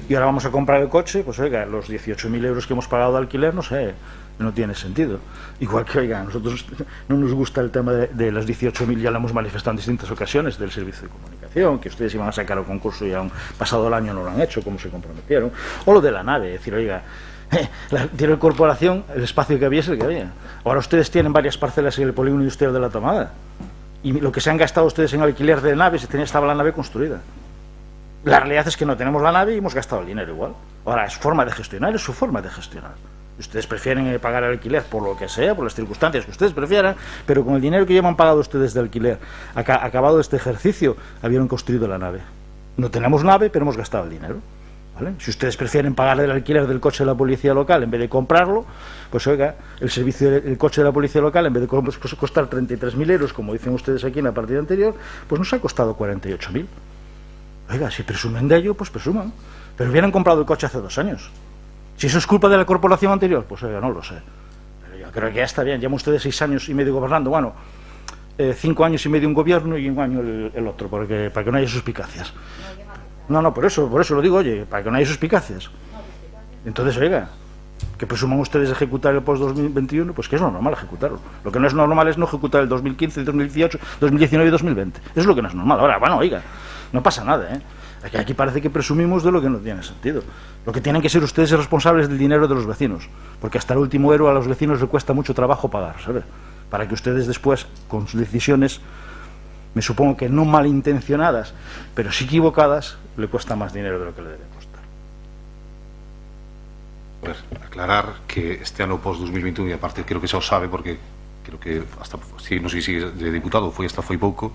E: y ahora vamos a comprar el coche, pues oiga, los 18.000 euros que hemos pagado de alquiler, no sé, no tiene sentido. Igual que, oiga, a nosotros no nos gusta el tema de las 18.000, ya lo hemos manifestado en distintas ocasiones, del servicio de comunicación, que ustedes iban a sacar el concurso y aún pasado el año no lo han hecho, como se comprometieron, o lo de la nave, es decir, oiga, tiene corporación, el espacio que había es el que había. Ahora ustedes tienen varias parcelas en el polígono industrial de La Tomada, y lo que se han gastado ustedes en alquiler de naves, estaba la nave construida. La realidad es que no tenemos la nave y hemos gastado el dinero igual. Ahora, es forma de gestionar, es su forma de gestionar. Ustedes prefieren pagar el alquiler por lo que sea, por las circunstancias que ustedes prefieran, pero con el dinero que llevan pagado ustedes de alquiler, acabado este ejercicio, habían construido la nave. No tenemos nave, pero hemos gastado el dinero, ¿vale? Si ustedes prefieren pagar el alquiler del coche de la policía local en vez de comprarlo, pues oiga, el coche de la policía local, en vez de costar 33.000 euros, como dicen ustedes aquí en la partida anterior, pues nos ha costado 48.000. Oiga, si presumen de ello, pues presuman. Pero hubieran comprado el coche hace 2 años. Si eso es culpa de la corporación anterior, pues oiga, no lo sé. Pero yo creo que ya está bien. Llevan ustedes 6 años y medio gobernando. Bueno, 5 años y medio un gobierno y 1 año el otro, para que no haya suspicacias. No, por eso lo digo, oye, para que no haya suspicacias. Entonces, oiga, que presuman ustedes ejecutar el post-2021, pues que es lo normal ejecutarlo. Lo que no es normal es no ejecutar el 2015, el 2018, 2019 y 2020. Eso es lo que no es normal. Ahora, bueno, oiga, no pasa nada, ¿eh? Aquí parece que presumimos de lo que no tiene sentido. Lo que tienen que ser ustedes responsables del dinero de los vecinos, porque hasta el último euro a los vecinos les cuesta mucho trabajo pagar, ¿sabe? Para que ustedes después, con sus decisiones, me supongo que no malintencionadas, pero sí equivocadas, le cuesta más dinero de lo que le debe costar.
A: Pues, aclarar que este ano post-2021, e aparte creo que xa o sabe, porque creo que hasta, non sei se de diputado foi pouco,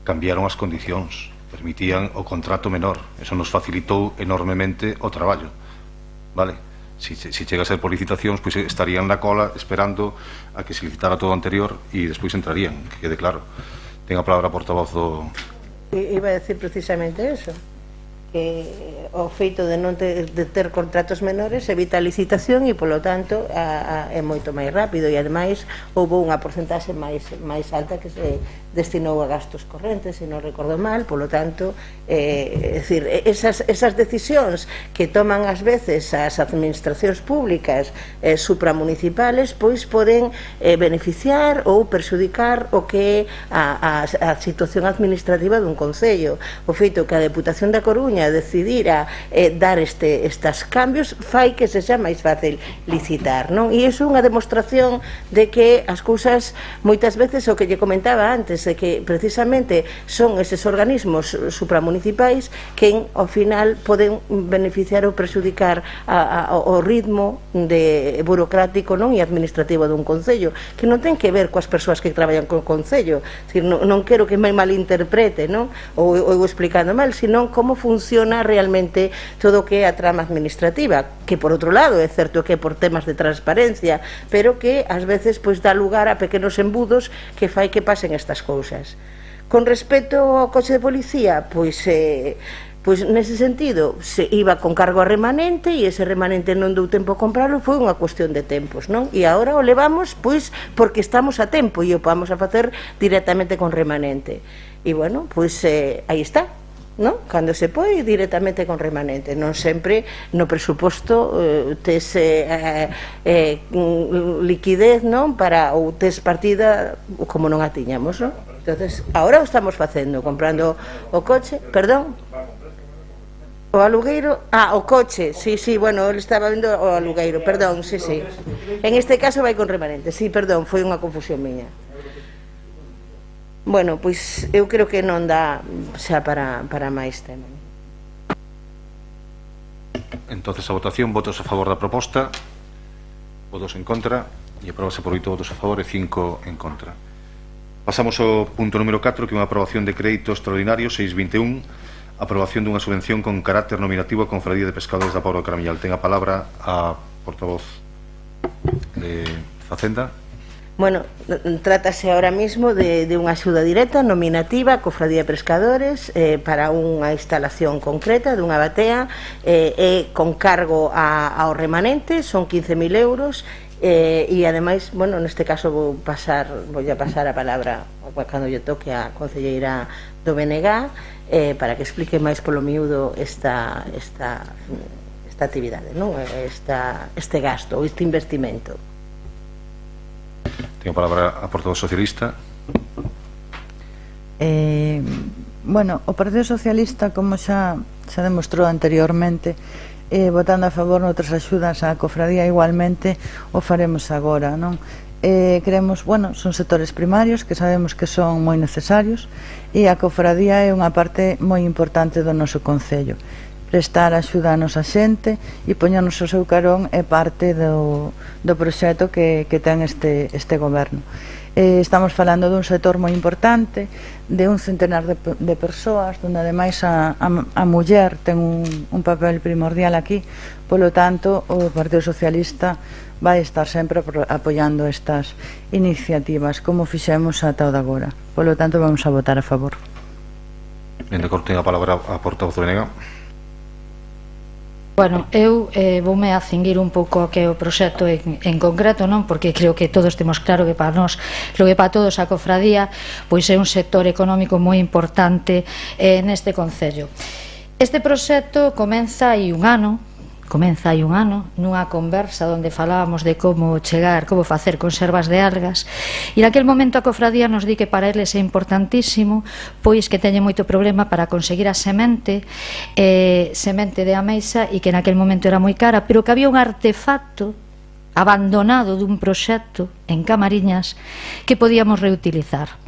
A: cambiaron as condicións, permitían o contrato menor. Eso nos facilitou enormemente o traballo, vale? Si chega a ser por licitacións, pois estarían na cola esperando a que se licitara todo o anterior e despois entrarían, que quede claro. Ten a palabra a portavoz do...
B: Iba a decir precisamente eso, que o feito de non ter contratos menores evita a licitación e, polo tanto, é moito máis rápido, e ademais houve unha porcentaxe máis alta que se destinou a gastos correntes, se non recordo mal. Polo tanto, é dicir, esas decisións que toman ás veces as administracións públicas supramunicipales, pois poden beneficiar ou perxudicar o que é a situación administrativa dun concello. O feito que a Deputación da Coruña decidira dar estes cambios fai que se xa máis fácil licitar, non? E iso é unha demostración de que as cousas moitas veces, o que lle comentaba antes, de que precisamente son eses organismos supramunicipais que ao final poden beneficiar ou perxudicar o ritmo burocrático, non, e administrativo dun concello, que non ten que ver coas persoas que traballan co concello. Non quero que me malinterprete, non, ou explicando mal, sino como funciona realmente todo o que é a trama administrativa, que por outro lado é certo que é por temas de transparencia, pero que ás veces pois dá lugar a pequenos embudos que fai que pasen estas cousas. Con respecto ao coche de policía, pois nese sentido se iba con cargo a remanente e ese remanente non deu tempo a comprarlo, foi unha cuestión de tempos, non? E agora o levamos pois porque estamos a tempo e o podemos a facer directamente con remanente. E bueno, pois aí está, non? Cando se pode directamente con remanente, non sempre no presuposto tes liquidez, non? Para ou tes partida como non a tiñamos, non? Entonces, ahora o estamos facendo, comprando o coche, perdón, o alugueiro, o coche, sí, bueno, ele estaba vendo o alugueiro, perdón, sí. En este caso vai con remanente, sí, perdón, foi unha confusión miña. Bueno, pois eu creo que non dá xa para máis tema.
A: Entonces a votación, votos a favor da proposta, votos en contra, e aprobase por 8 votos a favor e 5 en contra. Pasamos ao punto número 4, que é unha aprobación de crédito extraordinario 621, aprobación dunha subvención con carácter nominativo a Confradía de Pescadores da Pobra do Caramillal. Ten a palabra a portavoz de Facenda.
B: Bueno, trátase ahora mismo de unha axuda directa nominativa a Cofradía de Pescadores para unha instalación concreta dunha batea con cargo ao remanente, son 15.000 euros e ademais, bueno, neste caso vou a pasar a palabra cando lle toque a concelleira do BNG para que explique máis polo miúdo esta actividade, non? Este gasto, este investimento.
A: Ten a palabra a portavoz socialista.
C: Bueno, o Partido Socialista, como xa demostrou anteriormente, votando a favor noutras axudas á cofradía, igualmente o faremos agora, non? Creemos, bueno, son sectores primarios que sabemos que son moi necesarios e a cofradía é unha parte moi importante do noso concello. Prestar axuda a nosa xente e poñernos o seu carón é parte do proxecto que ten este goberno. Estamos falando dun sector moi importante, de un centenar de persoas, onde ademais a muller ten un papel primordial aquí. Polo tanto, o Partido Socialista vai estar sempre apoiando estas iniciativas, como fixemos ata o de agora. Polo tanto, vamos a votar a favor.
A: Ben, de corte a palabra a portavoz do BNG.
D: Bueno, eu voume a cinguir un pouco ao que é o proxecto en concreto, non? Porque creo que todos temos claro que para nós, creo que para todos a cofradía pois é un sector económico moi importante neste concello. Este proxecto comeza hai un ano nunha conversa onde falábamos de como facer conservas de algas, e naquel momento a cofradía nos di que para eles é importantísimo, pois que teñen moito problema para conseguir a semente de ameixa, e que naquel momento era moi cara, pero que había un artefacto abandonado dun proxecto en Camariñas que podíamos reutilizar.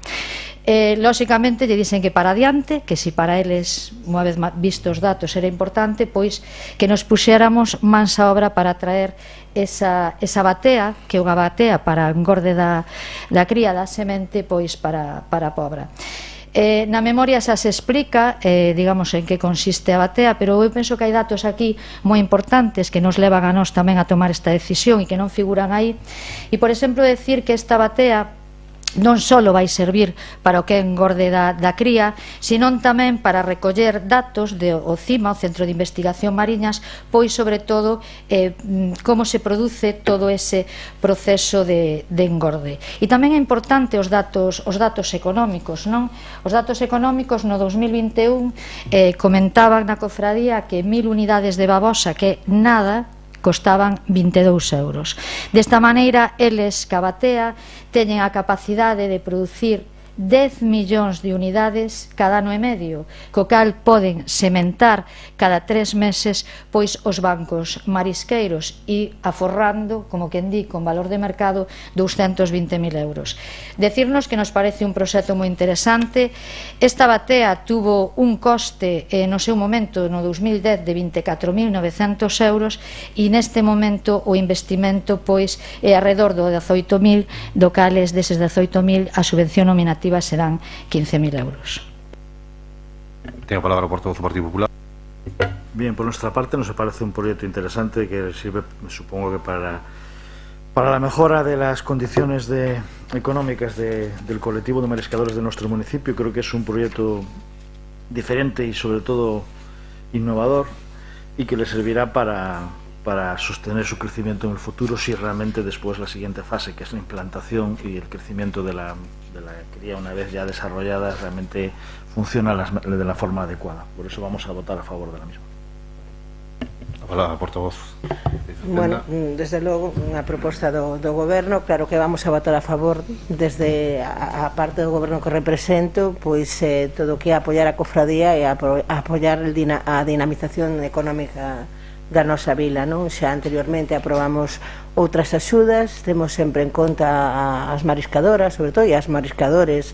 D: Lóxicamente lle dicen que para adiante, que se para eles, unha vez visto os datos, era importante, pois que nos puxéramos mans a obra para traer esa batea, que é unha batea para engorde da cría da semente, pois para a pobra. Na memoria xa se explica, digamos, en que consiste a batea, pero eu penso que hai datos aquí moi importantes que nos levan a nós tamén a tomar esta decisión e que non figuran aí. E, por exemplo, decir que esta batea non só vai servir para o que é engorde da cría, senón tamén para recoller datos do CIMA, o Centro de Investigación Mariñas, pois sobre todo como se produce todo ese proceso de engorde. E tamén é importante os datos económicos, non? Os datos económicos no 2021 comentaban na cofradía que 1000 unidades de babosa, que nada, costaban 22 euros. Desta maneira, eles, ca batea, teñen a capacidade de producir 10 millóns de unidades cada ano e medio, co cal poden sementar cada 3 meses pois os bancos marisqueiros e aforrando, como quen di, con valor de mercado 220.000 euros. Decirnos que nos parece un proxecto moi interesante. Esta batea tuvo un coste no seu momento, no 2010, de 24.900 euros e neste momento o investimento pois é alrededor do 18.000, do cales deses 18.000 a subvención nominativa serán 15.000 euros.
A: Tengo palabra por todo o Partido Popular.
E: Bien, por nuestra parte nos parece un proyecto interesante que sirve, supongo que para la mejora de las condiciones económicas del colectivo de mariscadores de nuestro municipio. Creo que es un proyecto diferente y sobre todo innovador y que le servirá para sostener su crecimiento en el futuro, si realmente después la siguiente fase, que es la implantación y el crecimiento de la cría una vez ya desarrollada, realmente funciona de la forma adecuada. Por eso vamos a votar a favor de la misma.
A: Hola, portavoz.
B: Bueno, desde logo, unha proposta do Goberno, claro que vamos a votar a favor desde a parte do Goberno que represento, pois todo o que é apoiar a cofradía e apoiar a dinamización económica da nosa vila, non? Xa anteriormente aprobamos outras axudas, temos sempre en conta as mariscadoras, sobre todo, e as mariscadores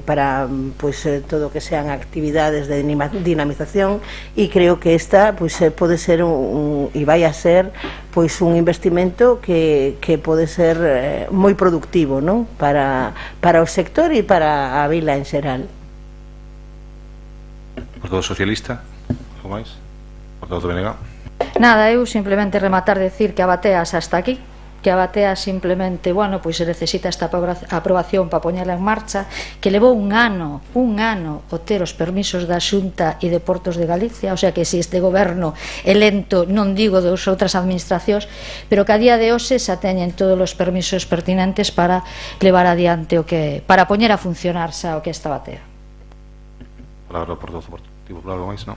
B: para pois todo o que sean actividades de dinamización, e creo que esta pois pode ser e vai a ser pois un investimento que pode ser moi productivo, non? Para o sector e para a vila en xeral.
A: Portavoz socialista, algo máis? Portavoz do BNG.
D: Nada, eu simplemente rematar decir que a batea xa está aquí, que a batea simplemente, bueno, pois se necesita esta aprobación para poñela en marcha, que levou un ano obter os permisos da Xunta e de Portos de Galicia, o sea que se este goberno é lento, non digo das outras administracións, pero que a día de hoxe xa teñen todos os permisos pertinentes para levar adiante o que, para poñer a funcionar xa o que esta batea.
A: Palabra por todo Partido Popular, algo máis, non?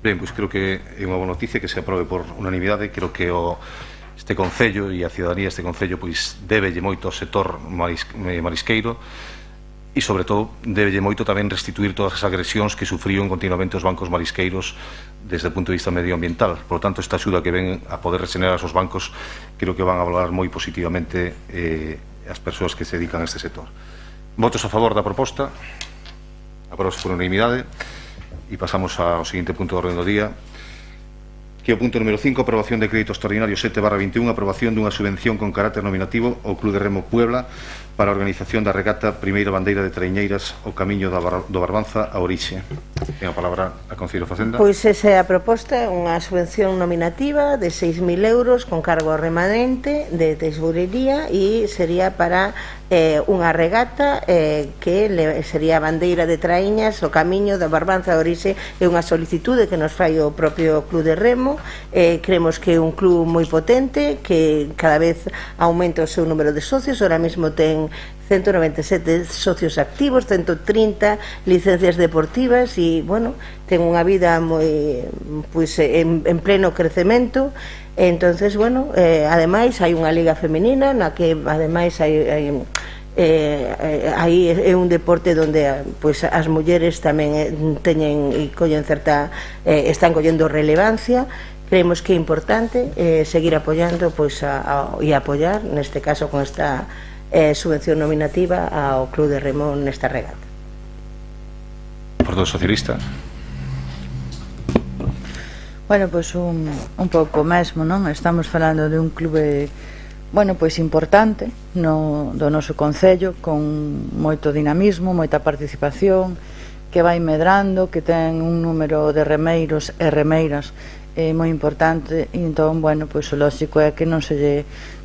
A: Ben, pois creo que é unha boa noticia que se aprobe por unanimidade. Creo que este Concello e a ciudadanía deste Concello pois débelle moito ao sector marisqueiro e, sobre todo, débelle moito tamén restituir todas as agresións que sufrían continuamente os bancos marisqueiros desde o punto de vista medioambiental. Por lo tanto, esta axuda que ven a poder regenerar os bancos creo que van a valorar moi positivamente as persoas que se dedican a este sector. Votos a favor da proposta, aprobados por unanimidade. E pasamos ao seguinte punto do orden do día, que é o punto número 5, aprobación de crédito extraordinario 7/21, aprobación dunha subvención con carácter nominativo ao Club de Remo Puebla para a organización da regata Primeira Bandeira de Traiñeiras o Camiño do Barbanza a Orixe. Ten a palabra a Concelleira de Facenda.
B: Pois esa é a proposta, unha subvención nominativa de 6.000 euros con cargo remanente de tesourería, e sería para unha regata que sería a bandeira de Traíñas o Camiño da Barbanza a Orixe. É unha solicitude que nos fai o propio Club de Remo. Creemos que é un club moi potente, que cada vez aumenta o seu número de socios. Ahora mesmo ten 197 socios activos, 130 licencias deportivas e, bueno, ten unha vida moi pois en pleno crecemento. Entonces, bueno, ademais hai unha liga femenina na que ademais aí é un deporte onde pois as mulleres tamén teñen e collen certa están collendo relevancia. Creemos que é importante seguir apoiando pois e apoiar neste caso con esta subvención nominativa ao Club de Remo nesta regata.
A: Por todo socialista.
C: Bueno, pois un pouco mesmo, non? Estamos falando de un clube, bueno, pois importante do noso Concello, con moito dinamismo, moita participación, que vai medrando, que ten un número de remeiros e remeiras moi importante, e entón, bueno, pois o lógico é que non se lle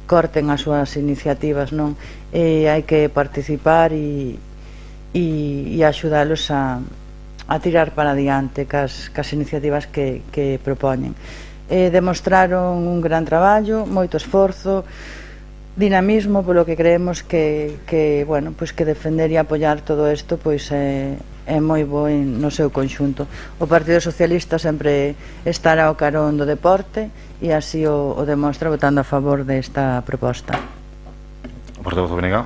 C: corten as súas iniciativas, non? Hai que participar e axudalos a tirar para adiante cas iniciativas que propoñen. Demostraron un gran traballo, moito esforzo, dinamismo, polo que creemos que bueno, pois que defender e apoiar todo isto pois é moi bo no seu conxunto. O Partido Socialista sempre estará ao carón do deporte e así o demostra votando a favor desta proposta.
A: O portavoz do BNG.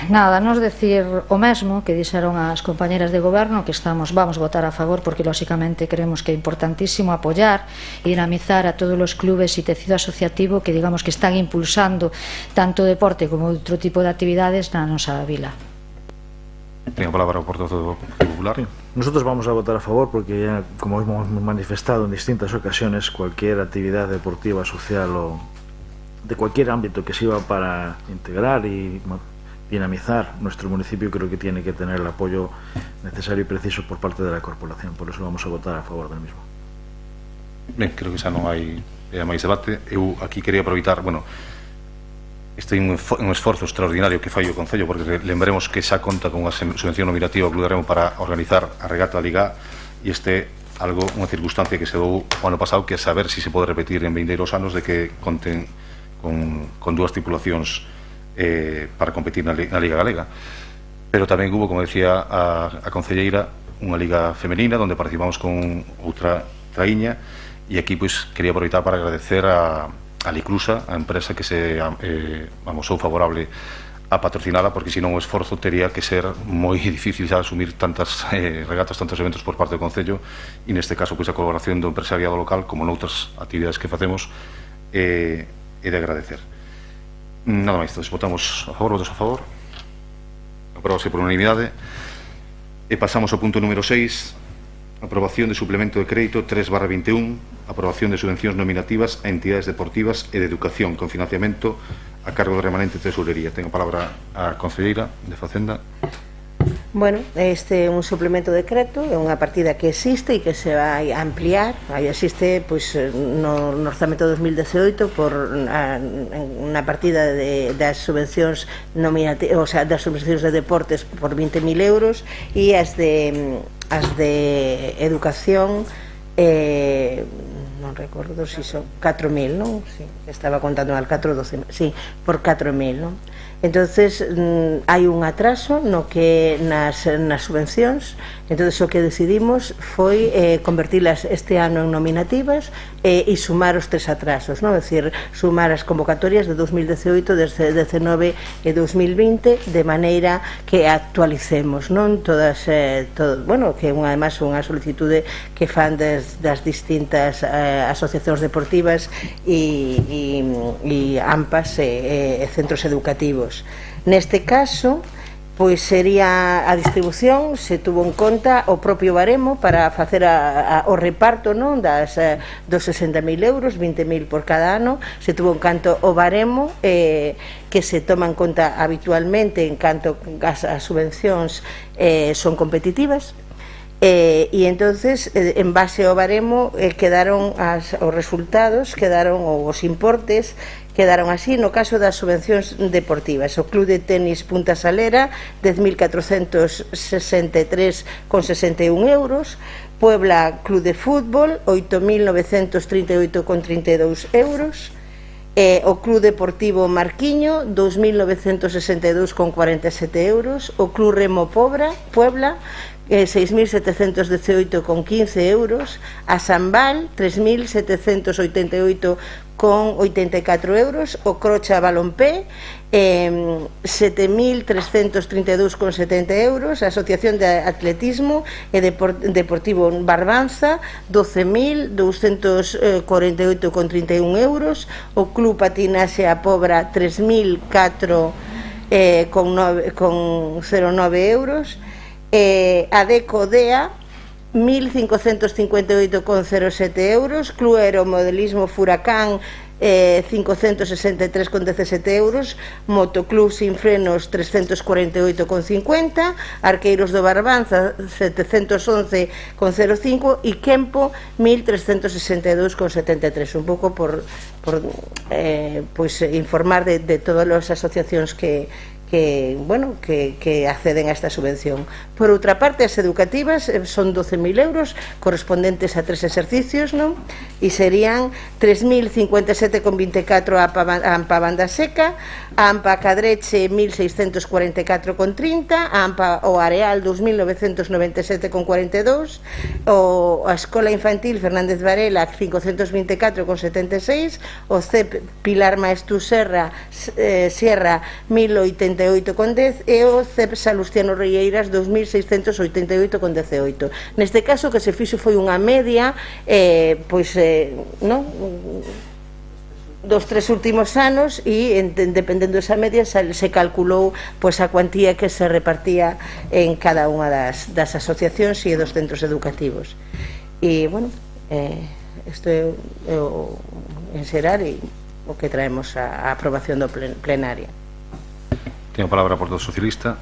D: Nada, nos decir o mesmo que dixeron as compañeras de goberno, que vamos votar a favor porque lóxicamente creemos que é importantísimo apoiar e dinamizar a todos os clubes e tecido asociativo que digamos que están impulsando tanto o deporte como outro tipo de actividades na nosa vila.
A: Ten a palabra o portavoz do Partido Popular.
E: Nosotros vamos a votar a favor porque, como hemos manifestado en distintas ocasiones, cualquier actividad deportiva, social o de cualquier ámbito que sirva para integrar y dinamizar nuestro municipio, creo que tiene que tener el apoyo necesario y preciso por parte de la corporación. Por eso vamos a votar a favor del mismo.
A: Ben, creo que xa non hai máis debate. Eu aquí quería aproveitar, bueno, este é un esforzo extraordinario que fai o Concello, porque lembremos que xa conta con unha subvención nominativa ao Club de Remo para organizar a regata da Liga, e este algo, unha circunstancia que se dou o ano pasado, que é saber se pode repetir en vindeiros anos, de que conten con dúas tripulacións para competir na Liga Galega. Pero tamén hubo, como decía a concelleira, unha liga femenina onde participamos con outra Traíña, e aquí pois quería aproveitar para agradecer a Licrusa, a empresa que se amosou favorable a patrocinada, porque senón o esforzo tería que ser moi difícil xa asumir tantas regatas, tantos eventos por parte do Concello, e neste caso pois a colaboración do empresariado local, como noutras actividades que facemos, é de agradecer. Nada máis, entonces votamos a favor, votos a favor, aprobase por unanimidade, e pasamos ao punto número 6, aprobación de suplemento de crédito 3/21, aprobación de subvencións nominativas a entidades deportivas e de educación con financiamento a cargo do remanente de tesorería. Ten a palabra a concelleira de Facenda.
B: Bueno, este é un suplemento de decreto, é unha partida que existe e que se vai a ampliar. Aí existe pois, no orzamento 2018 por unha partida das subvencións nominativas, o sea, das subvencións de deportes por 20.000 euros, e as de educación non recordo se son 4.000, non? Sí, estaba contando al 4, 12, sí, por 4.000, non? Entonces hai un atraso no que nas subvencións. Entonces o que decidimos foi convertilas este ano en nominativas e sumar os 3 atrasos, non? É dicir, sumar as convocatorias de 2018, 2019 e 2020 de maneira que actualicemos, non? Todas, bueno, que además unha solicitude que fan das distintas asociacións deportivas e AMPAs e centros educativos. Neste caso, pois sería a distribución, se tuvo en conta o propio baremo para facer o reparto, non, dos 60.000 euros, 20.000 por cada ano. Se tuvo en canto o baremo que se toma en conta habitualmente en canto as subvencións son competitivas. E entonces, en base ao baremo, quedaron os resultados, quedaron os importes, quedaron así. No caso das subvencións deportivas, o Club de Tenis Punta Salera 10.463,61 euros, Puebla Club de Fútbol 8.938,32 euros, o Club Deportivo Marquiño 2.962,47 euros, o Club Remo Puebla 6.718,15 euros, a Sambal 3.788,84 euros, o Crocha Balompé 7.332,70 euros, a Asociación de Atletismo e Deportivo Barbanza 12.248,31 euros, o Club Patinaxe a Pobra 3.004,09 euros, a DECO-DEA 1.558,07 euros, Club Aeromodelismo Furacán 563,17 euros, Motoclub Sin Frenos 348,50, Arqueiros do Barbanza 711,05 e Kempo 1.362,73. Un pouco por informar de todas as asociacións que acceden a esta subvención. Por outra parte, as educativas son 12.000 euros correspondentes a 3 exercicios, non? E serían 3.057,24 a AMPA Banda Seca, a AMPA Cadreche 1.644,30, a AMPA O Areal 2.997,42, a Escola Infantil Fernández Varela 524,76, o CEP Pilar Maestú Sierra 1.088,10 e o CEP Salustiano Rieiras 2.688,18. Neste caso, que se fixo foi unha media dos 3 últimos anos, e dependendo desa media se calculou a cuantía que se repartía en cada unha das asociacións e dos centros educativos. E, bueno, isto é o enxerar e o que traemos a aprobación do plenaria.
A: Ten a palabra por do socialista.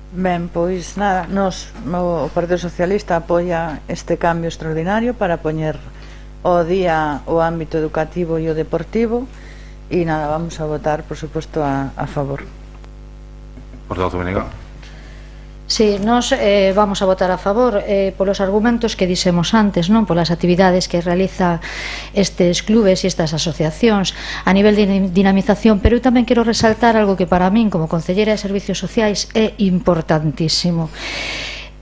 C: Ben, pois nada, o Partido Socialista apoia este cambio extraordinario para poñer o día o ámbito educativo e o deportivo, e nada, vamos a votar, por suposto, a favor.
A: Portavoz Benega.
D: Sí, nos vamos a votar a favor polos argumentos que dixemos antes, non? Polas actividades que realiza estes clubes e estas asociacións a nivel de dinamización, pero eu tamén quero resaltar algo que para min, como concelleira de Servicios Sociais, é importantísimo,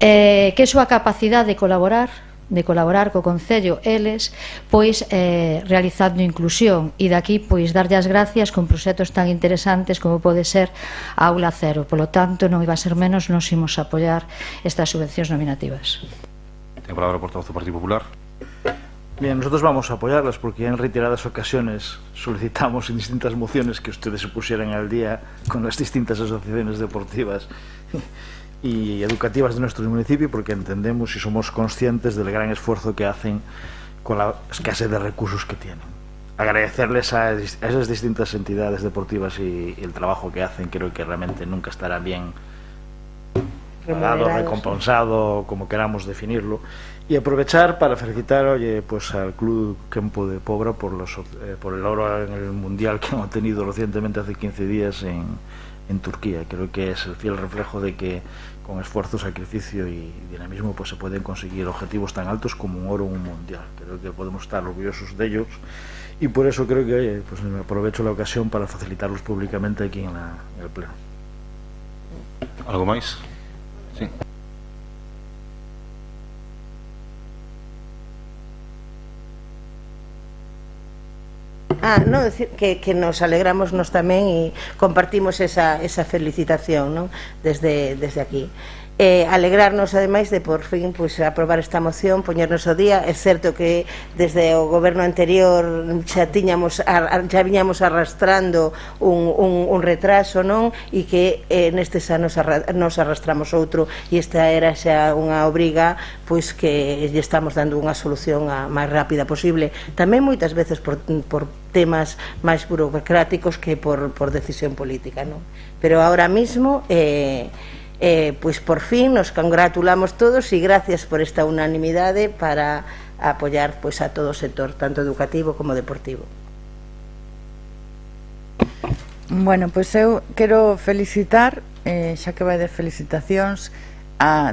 D: que é a súa capacidade de colaborar de colaborar co Concello eles pois realizando inclusión, e daqui pois darlle as gracias con proxectos tan interesantes como pode ser a Aula Cero. Polo tanto, non iba a ser menos, nos imos apoiar estas subvencións nominativas.
A: Ten a palabra o portavoz do Partido Popular.
E: Bien, nosotros vamos a apoyarlas porque en reiteradas ocasiones solicitamos en distintas mociones que ustedes se pusieran al día con las distintas asociaciones deportivas y educativas de nuestro municipio, porque entendemos y somos conscientes del gran esfuerzo que hacen con la escasez de recursos que tienen. Agradecerles a esas distintas entidades deportivas y el trabajo que hacen. Creo que realmente nunca estará bien pagado, recompensado, como queramos definirlo, y aprovechar para felicitar pues al Club Campo de Pobra por el oro en el Mundial que han obtenido recientemente hace 15 días en Turquía. Creo que es el fiel reflejo de que con esfuerzo, sacrificio y dinamismo pues se pueden conseguir objetivos tan altos como un oro en un Mundial. Creo que podemos estar orgullosos de ellos y por eso creo que pues me aprovecho la ocasión para facilitarlos públicamente aquí en el Pleno.
A: ¿Algo máis? Sí.
B: No, decir que nos alegramos nos tamén e compartimos esa felicitación, non? Desde aquí. Alegrarnos ademais de por fin pues, aprobar esta moción, poñernos ao día. É certo que desde o goberno anterior xa viñamos arrastrando un retraso, non? E que nestes anos nos arrastramos outro, e esta era xa unha obriga pois que lle estamos dando unha solución a máis rápida posible, tamén moitas veces por temas máis burocráticos que por decisión política, non? Pero ahora mismo pois por fin nos congratulamos todos e gracias por esta unanimidade para apoiar pois a todo o sector, tanto educativo como deportivo.
C: Bueno, pois eu quero felicitar, xa que vai de felicitacións,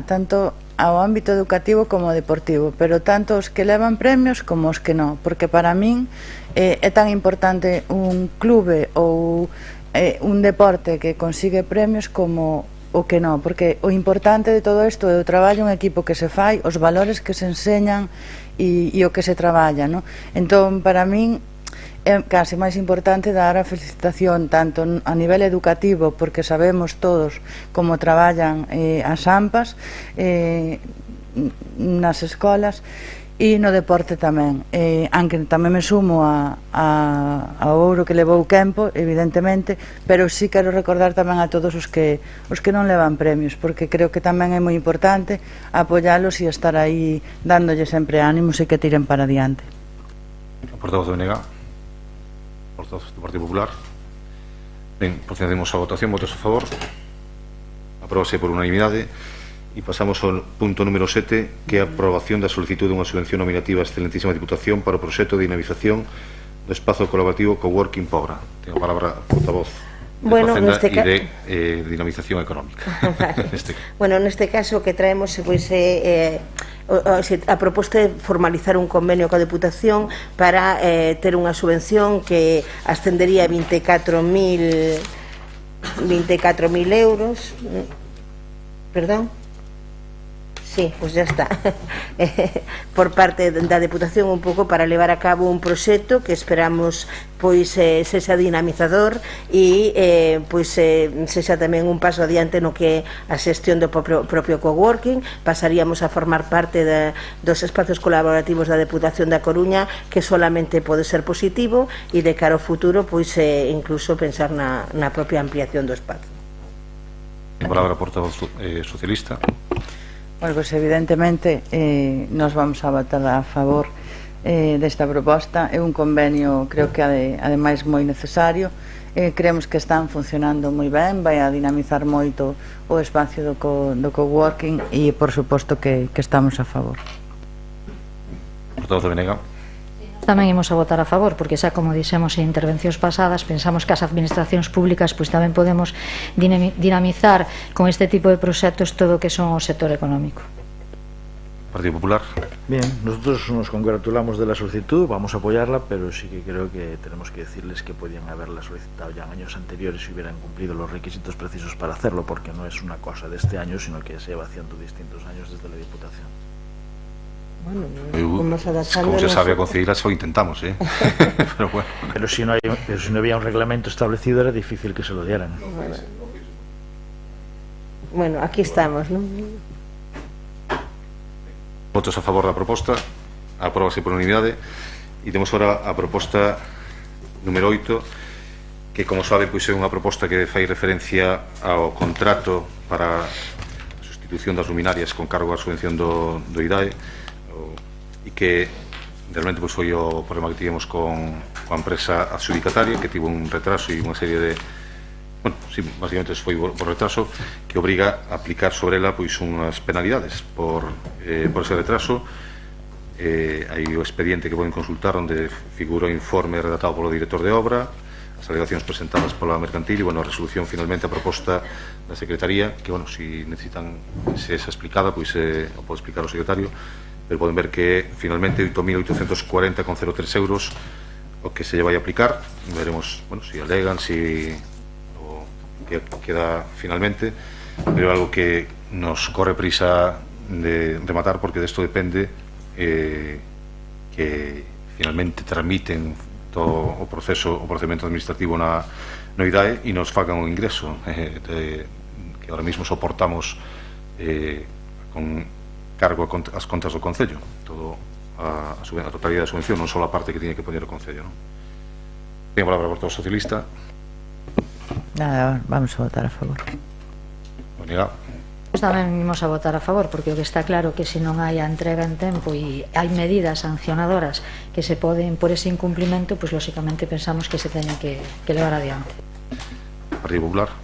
C: tanto ao ámbito educativo como deportivo, pero tanto os que levan premios como os que non, porque para min é tan importante un clube ou un deporte que consigue premios como o que non, porque o importante de todo isto é o traballo en equipo que se fai, os valores que se enseñan e o que se traballa, non? Entón, para min é case máis importante dar a felicitación tanto a nivel educativo, porque sabemos todos como traballan as AMPAs nas escolas, e no deporte tamén, aunque tamén me sumo ao ouro que levou o Campo, evidentemente, pero sí quero recordar tamén a todos os que non levan premios, porque creo que tamén é moi importante apoialos e estar aí dándolle sempre ánimos e que tiren para diante.
A: O portavoz do BNG, portavoz do Partido Popular. Ben, procedemos a votación. Votos a favor, apróbase por unanimidade. E pasamos ao punto número 7, que é a aprobación da solicitud dunha subvención nominativa a excelentísima Diputación para o proxecto de dinamización do espazo colaborativo Coworking Pobra. Tengo a palabra a portavoz de Facenda e de dinamización económica.
B: Bueno, neste caso que traemos pois, a proposta de formalizar un convenio coa Deputación para ter unha subvención que ascendería a 24.000 euros. Perdón? Sí, pois ya está. Por parte da Deputación un pouco para levar a cabo un proxecto que esperamos pois sexa dinamizador e pois sexa tamén un paso adiante no que a xestión do propio coworking. Pasaríamos a formar parte dos espazos colaborativos da Deputación da Coruña, que solamente pode ser positivo, e de cara ao futuro pois incluso pensar na propia ampliación do espazo.
A: A palabra portavoz socialista.
C: Bueno, pues evidentemente nos vamos a votar a favor desta proposta. É un convenio, creo que ademais moi necesario. Creemos que están funcionando moi ben, vai a dinamizar moito o espacio do coworking e por suposto que estamos a favor.
A: Portavoz do BNG.
D: Tamén imos a votar a favor, porque xa como dixemos en intervencións pasadas, pensamos que as administracións públicas pois tamén podemos dinamizar con este tipo de proxectos todo o que son o sector económico.
A: Partido Popular.
E: Bien, nosotros nos congratulamos de la solicitud, vamos a apoyarla, pero sí que creo que tenemos que decirles que podían haberla solicitado ya en años anteriores si hubieran cumplido los requisitos precisos para hacerlo, porque no es una cosa de este año, sino que se va haciendo distintos años desde la Diputación.
B: Bueno,
A: Como se sabe, a Concelleira só intentamos, pero bueno.
E: Pero si no había un reglamento establecido era difícil que se lo dieran.
B: Bueno, aquí estamos, ¿no?
A: Votos a favor da proposta, apróbase por unanimidade. E temos agora a proposta número 8, que, como sabe, pois é unha proposta que fai referencia ao contrato para a sustitución das luminarias con cargo á subvención do IDAE, e que realmente pois foi o problema que tivemos con a empresa adxudicataria, que tivo un retraso e unha serie de, bueno, sí, basicamente foi por retraso, que obriga a aplicar sobre ela pois unhas penalidades por ese retraso. Hai o expediente que poden consultar, onde figura o informe redactado polo director de obra, as alegacións presentadas pola mercantil e, bueno, a resolución, finalmente, a proposta da Secretaría, que, bueno, se necesitan se esa explicada, pois o pode explicar o secretario, pero poden ver que finalmente 8.840,03 euros o que se lle vai aplicar. Veremos, bueno, se alegan, se o que queda finalmente, pero algo que nos corre prisa de rematar, porque desto depende que finalmente tramiten todo o procedimento administrativo no IDAE e nos fagan o ingreso, que ahora mismo soportamos con cargo as contas do Concello, todo a totalidade da subvención, non só a parte que tiña que poñer o Concello, non? Ten a palabra por todo o socialista.
C: Nada, vamos a votar a favor.
A: Onega.
D: Pois tamén imos a votar a favor, porque o que está claro que se non hai a entrega en tempo e hai medidas sancionadoras que se poden por ese incumplimento, pois lóxicamente pensamos que se teña que levar adiante.
A: Partido Popular.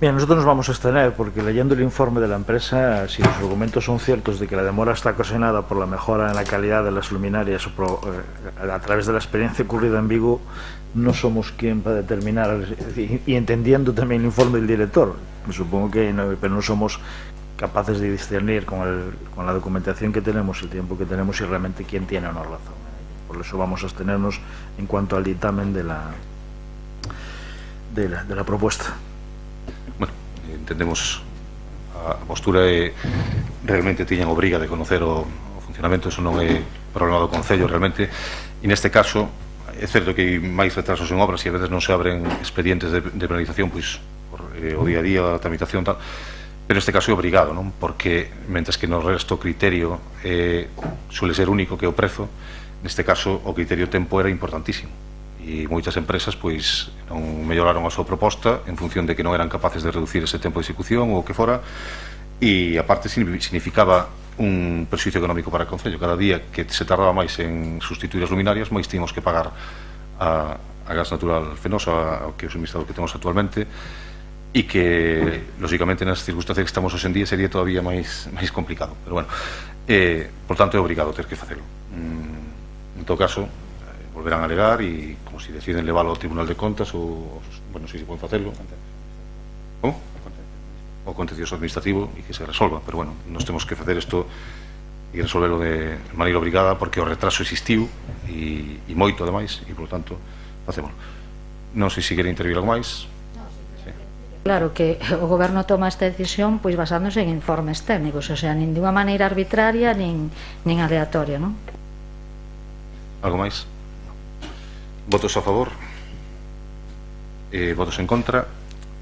E: Bien, nosotros nos vamos a abstener porque, leyendo el informe de la empresa, si los argumentos son ciertos de que la demora está ocasionada por la mejora en la calidad de las luminarias o a través de la experiencia ocurrida en Vigo, no somos quien para determinar, y entendiendo también el informe del director, supongo que no, pero no somos capaces de discernir con la documentación que tenemos, el tiempo que tenemos, y realmente quién tiene o no razón. Por eso vamos a abstenernos en cuanto al dictamen de la propuesta.
A: Bueno, entendemos a postura realmente tiñan obriga de conocer o funcionamento, eso non é problema do Concello realmente, e neste caso é certo que hai máis retrasos en obras e a veces non se abren expedientes de penalización pois por o día a día, a tramitación tal, pero neste caso é obrigado, non? Porque mentres que no resto o criterio suele ser único, que é o prezo, neste caso o criterio tempo era importantísimo. E moitas empresas pois non melloraron a súa proposta en función de que non eran capaces de reducir ese tempo de execución ou o que fora, e aparte significaba un perxuízo económico para o Concello. Cada día que se tardaba máis en sustituir as luminarias, máis tínhamos que pagar a gas natural fenosa, que é o suministrador que temos actualmente, e que lógicamente nas circunstancias que estamos hoxe en día sería todavía máis complicado, pero bueno, por tanto é obrigado ter que facelo. En todo caso, volverán a alegar e, como se deciden leválo ao Tribunal de Contas ou, bueno, se poden facelo, como? O contencioso administrativo, e que se resolva, pero bueno, nos temos que facer isto e resolverlo de maneira obrigada, porque o retraso existiu e moito ademais, e por tanto facémoslo. Non sei se quere intervir algo máis.
D: Claro que o Goberno toma esta decisión pois basándose en informes técnicos, o sea, nin de unha maneira arbitraria nin aleatoria, non?
A: Algo máis? Votos a favor, votos en contra,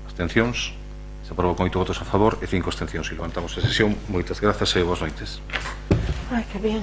A: abstencións. Se aprobou con 8 votos a favor e 5 abstencións. E levantamos a sesión. Moitas grazas e boas noites.
B: Ai, que bien.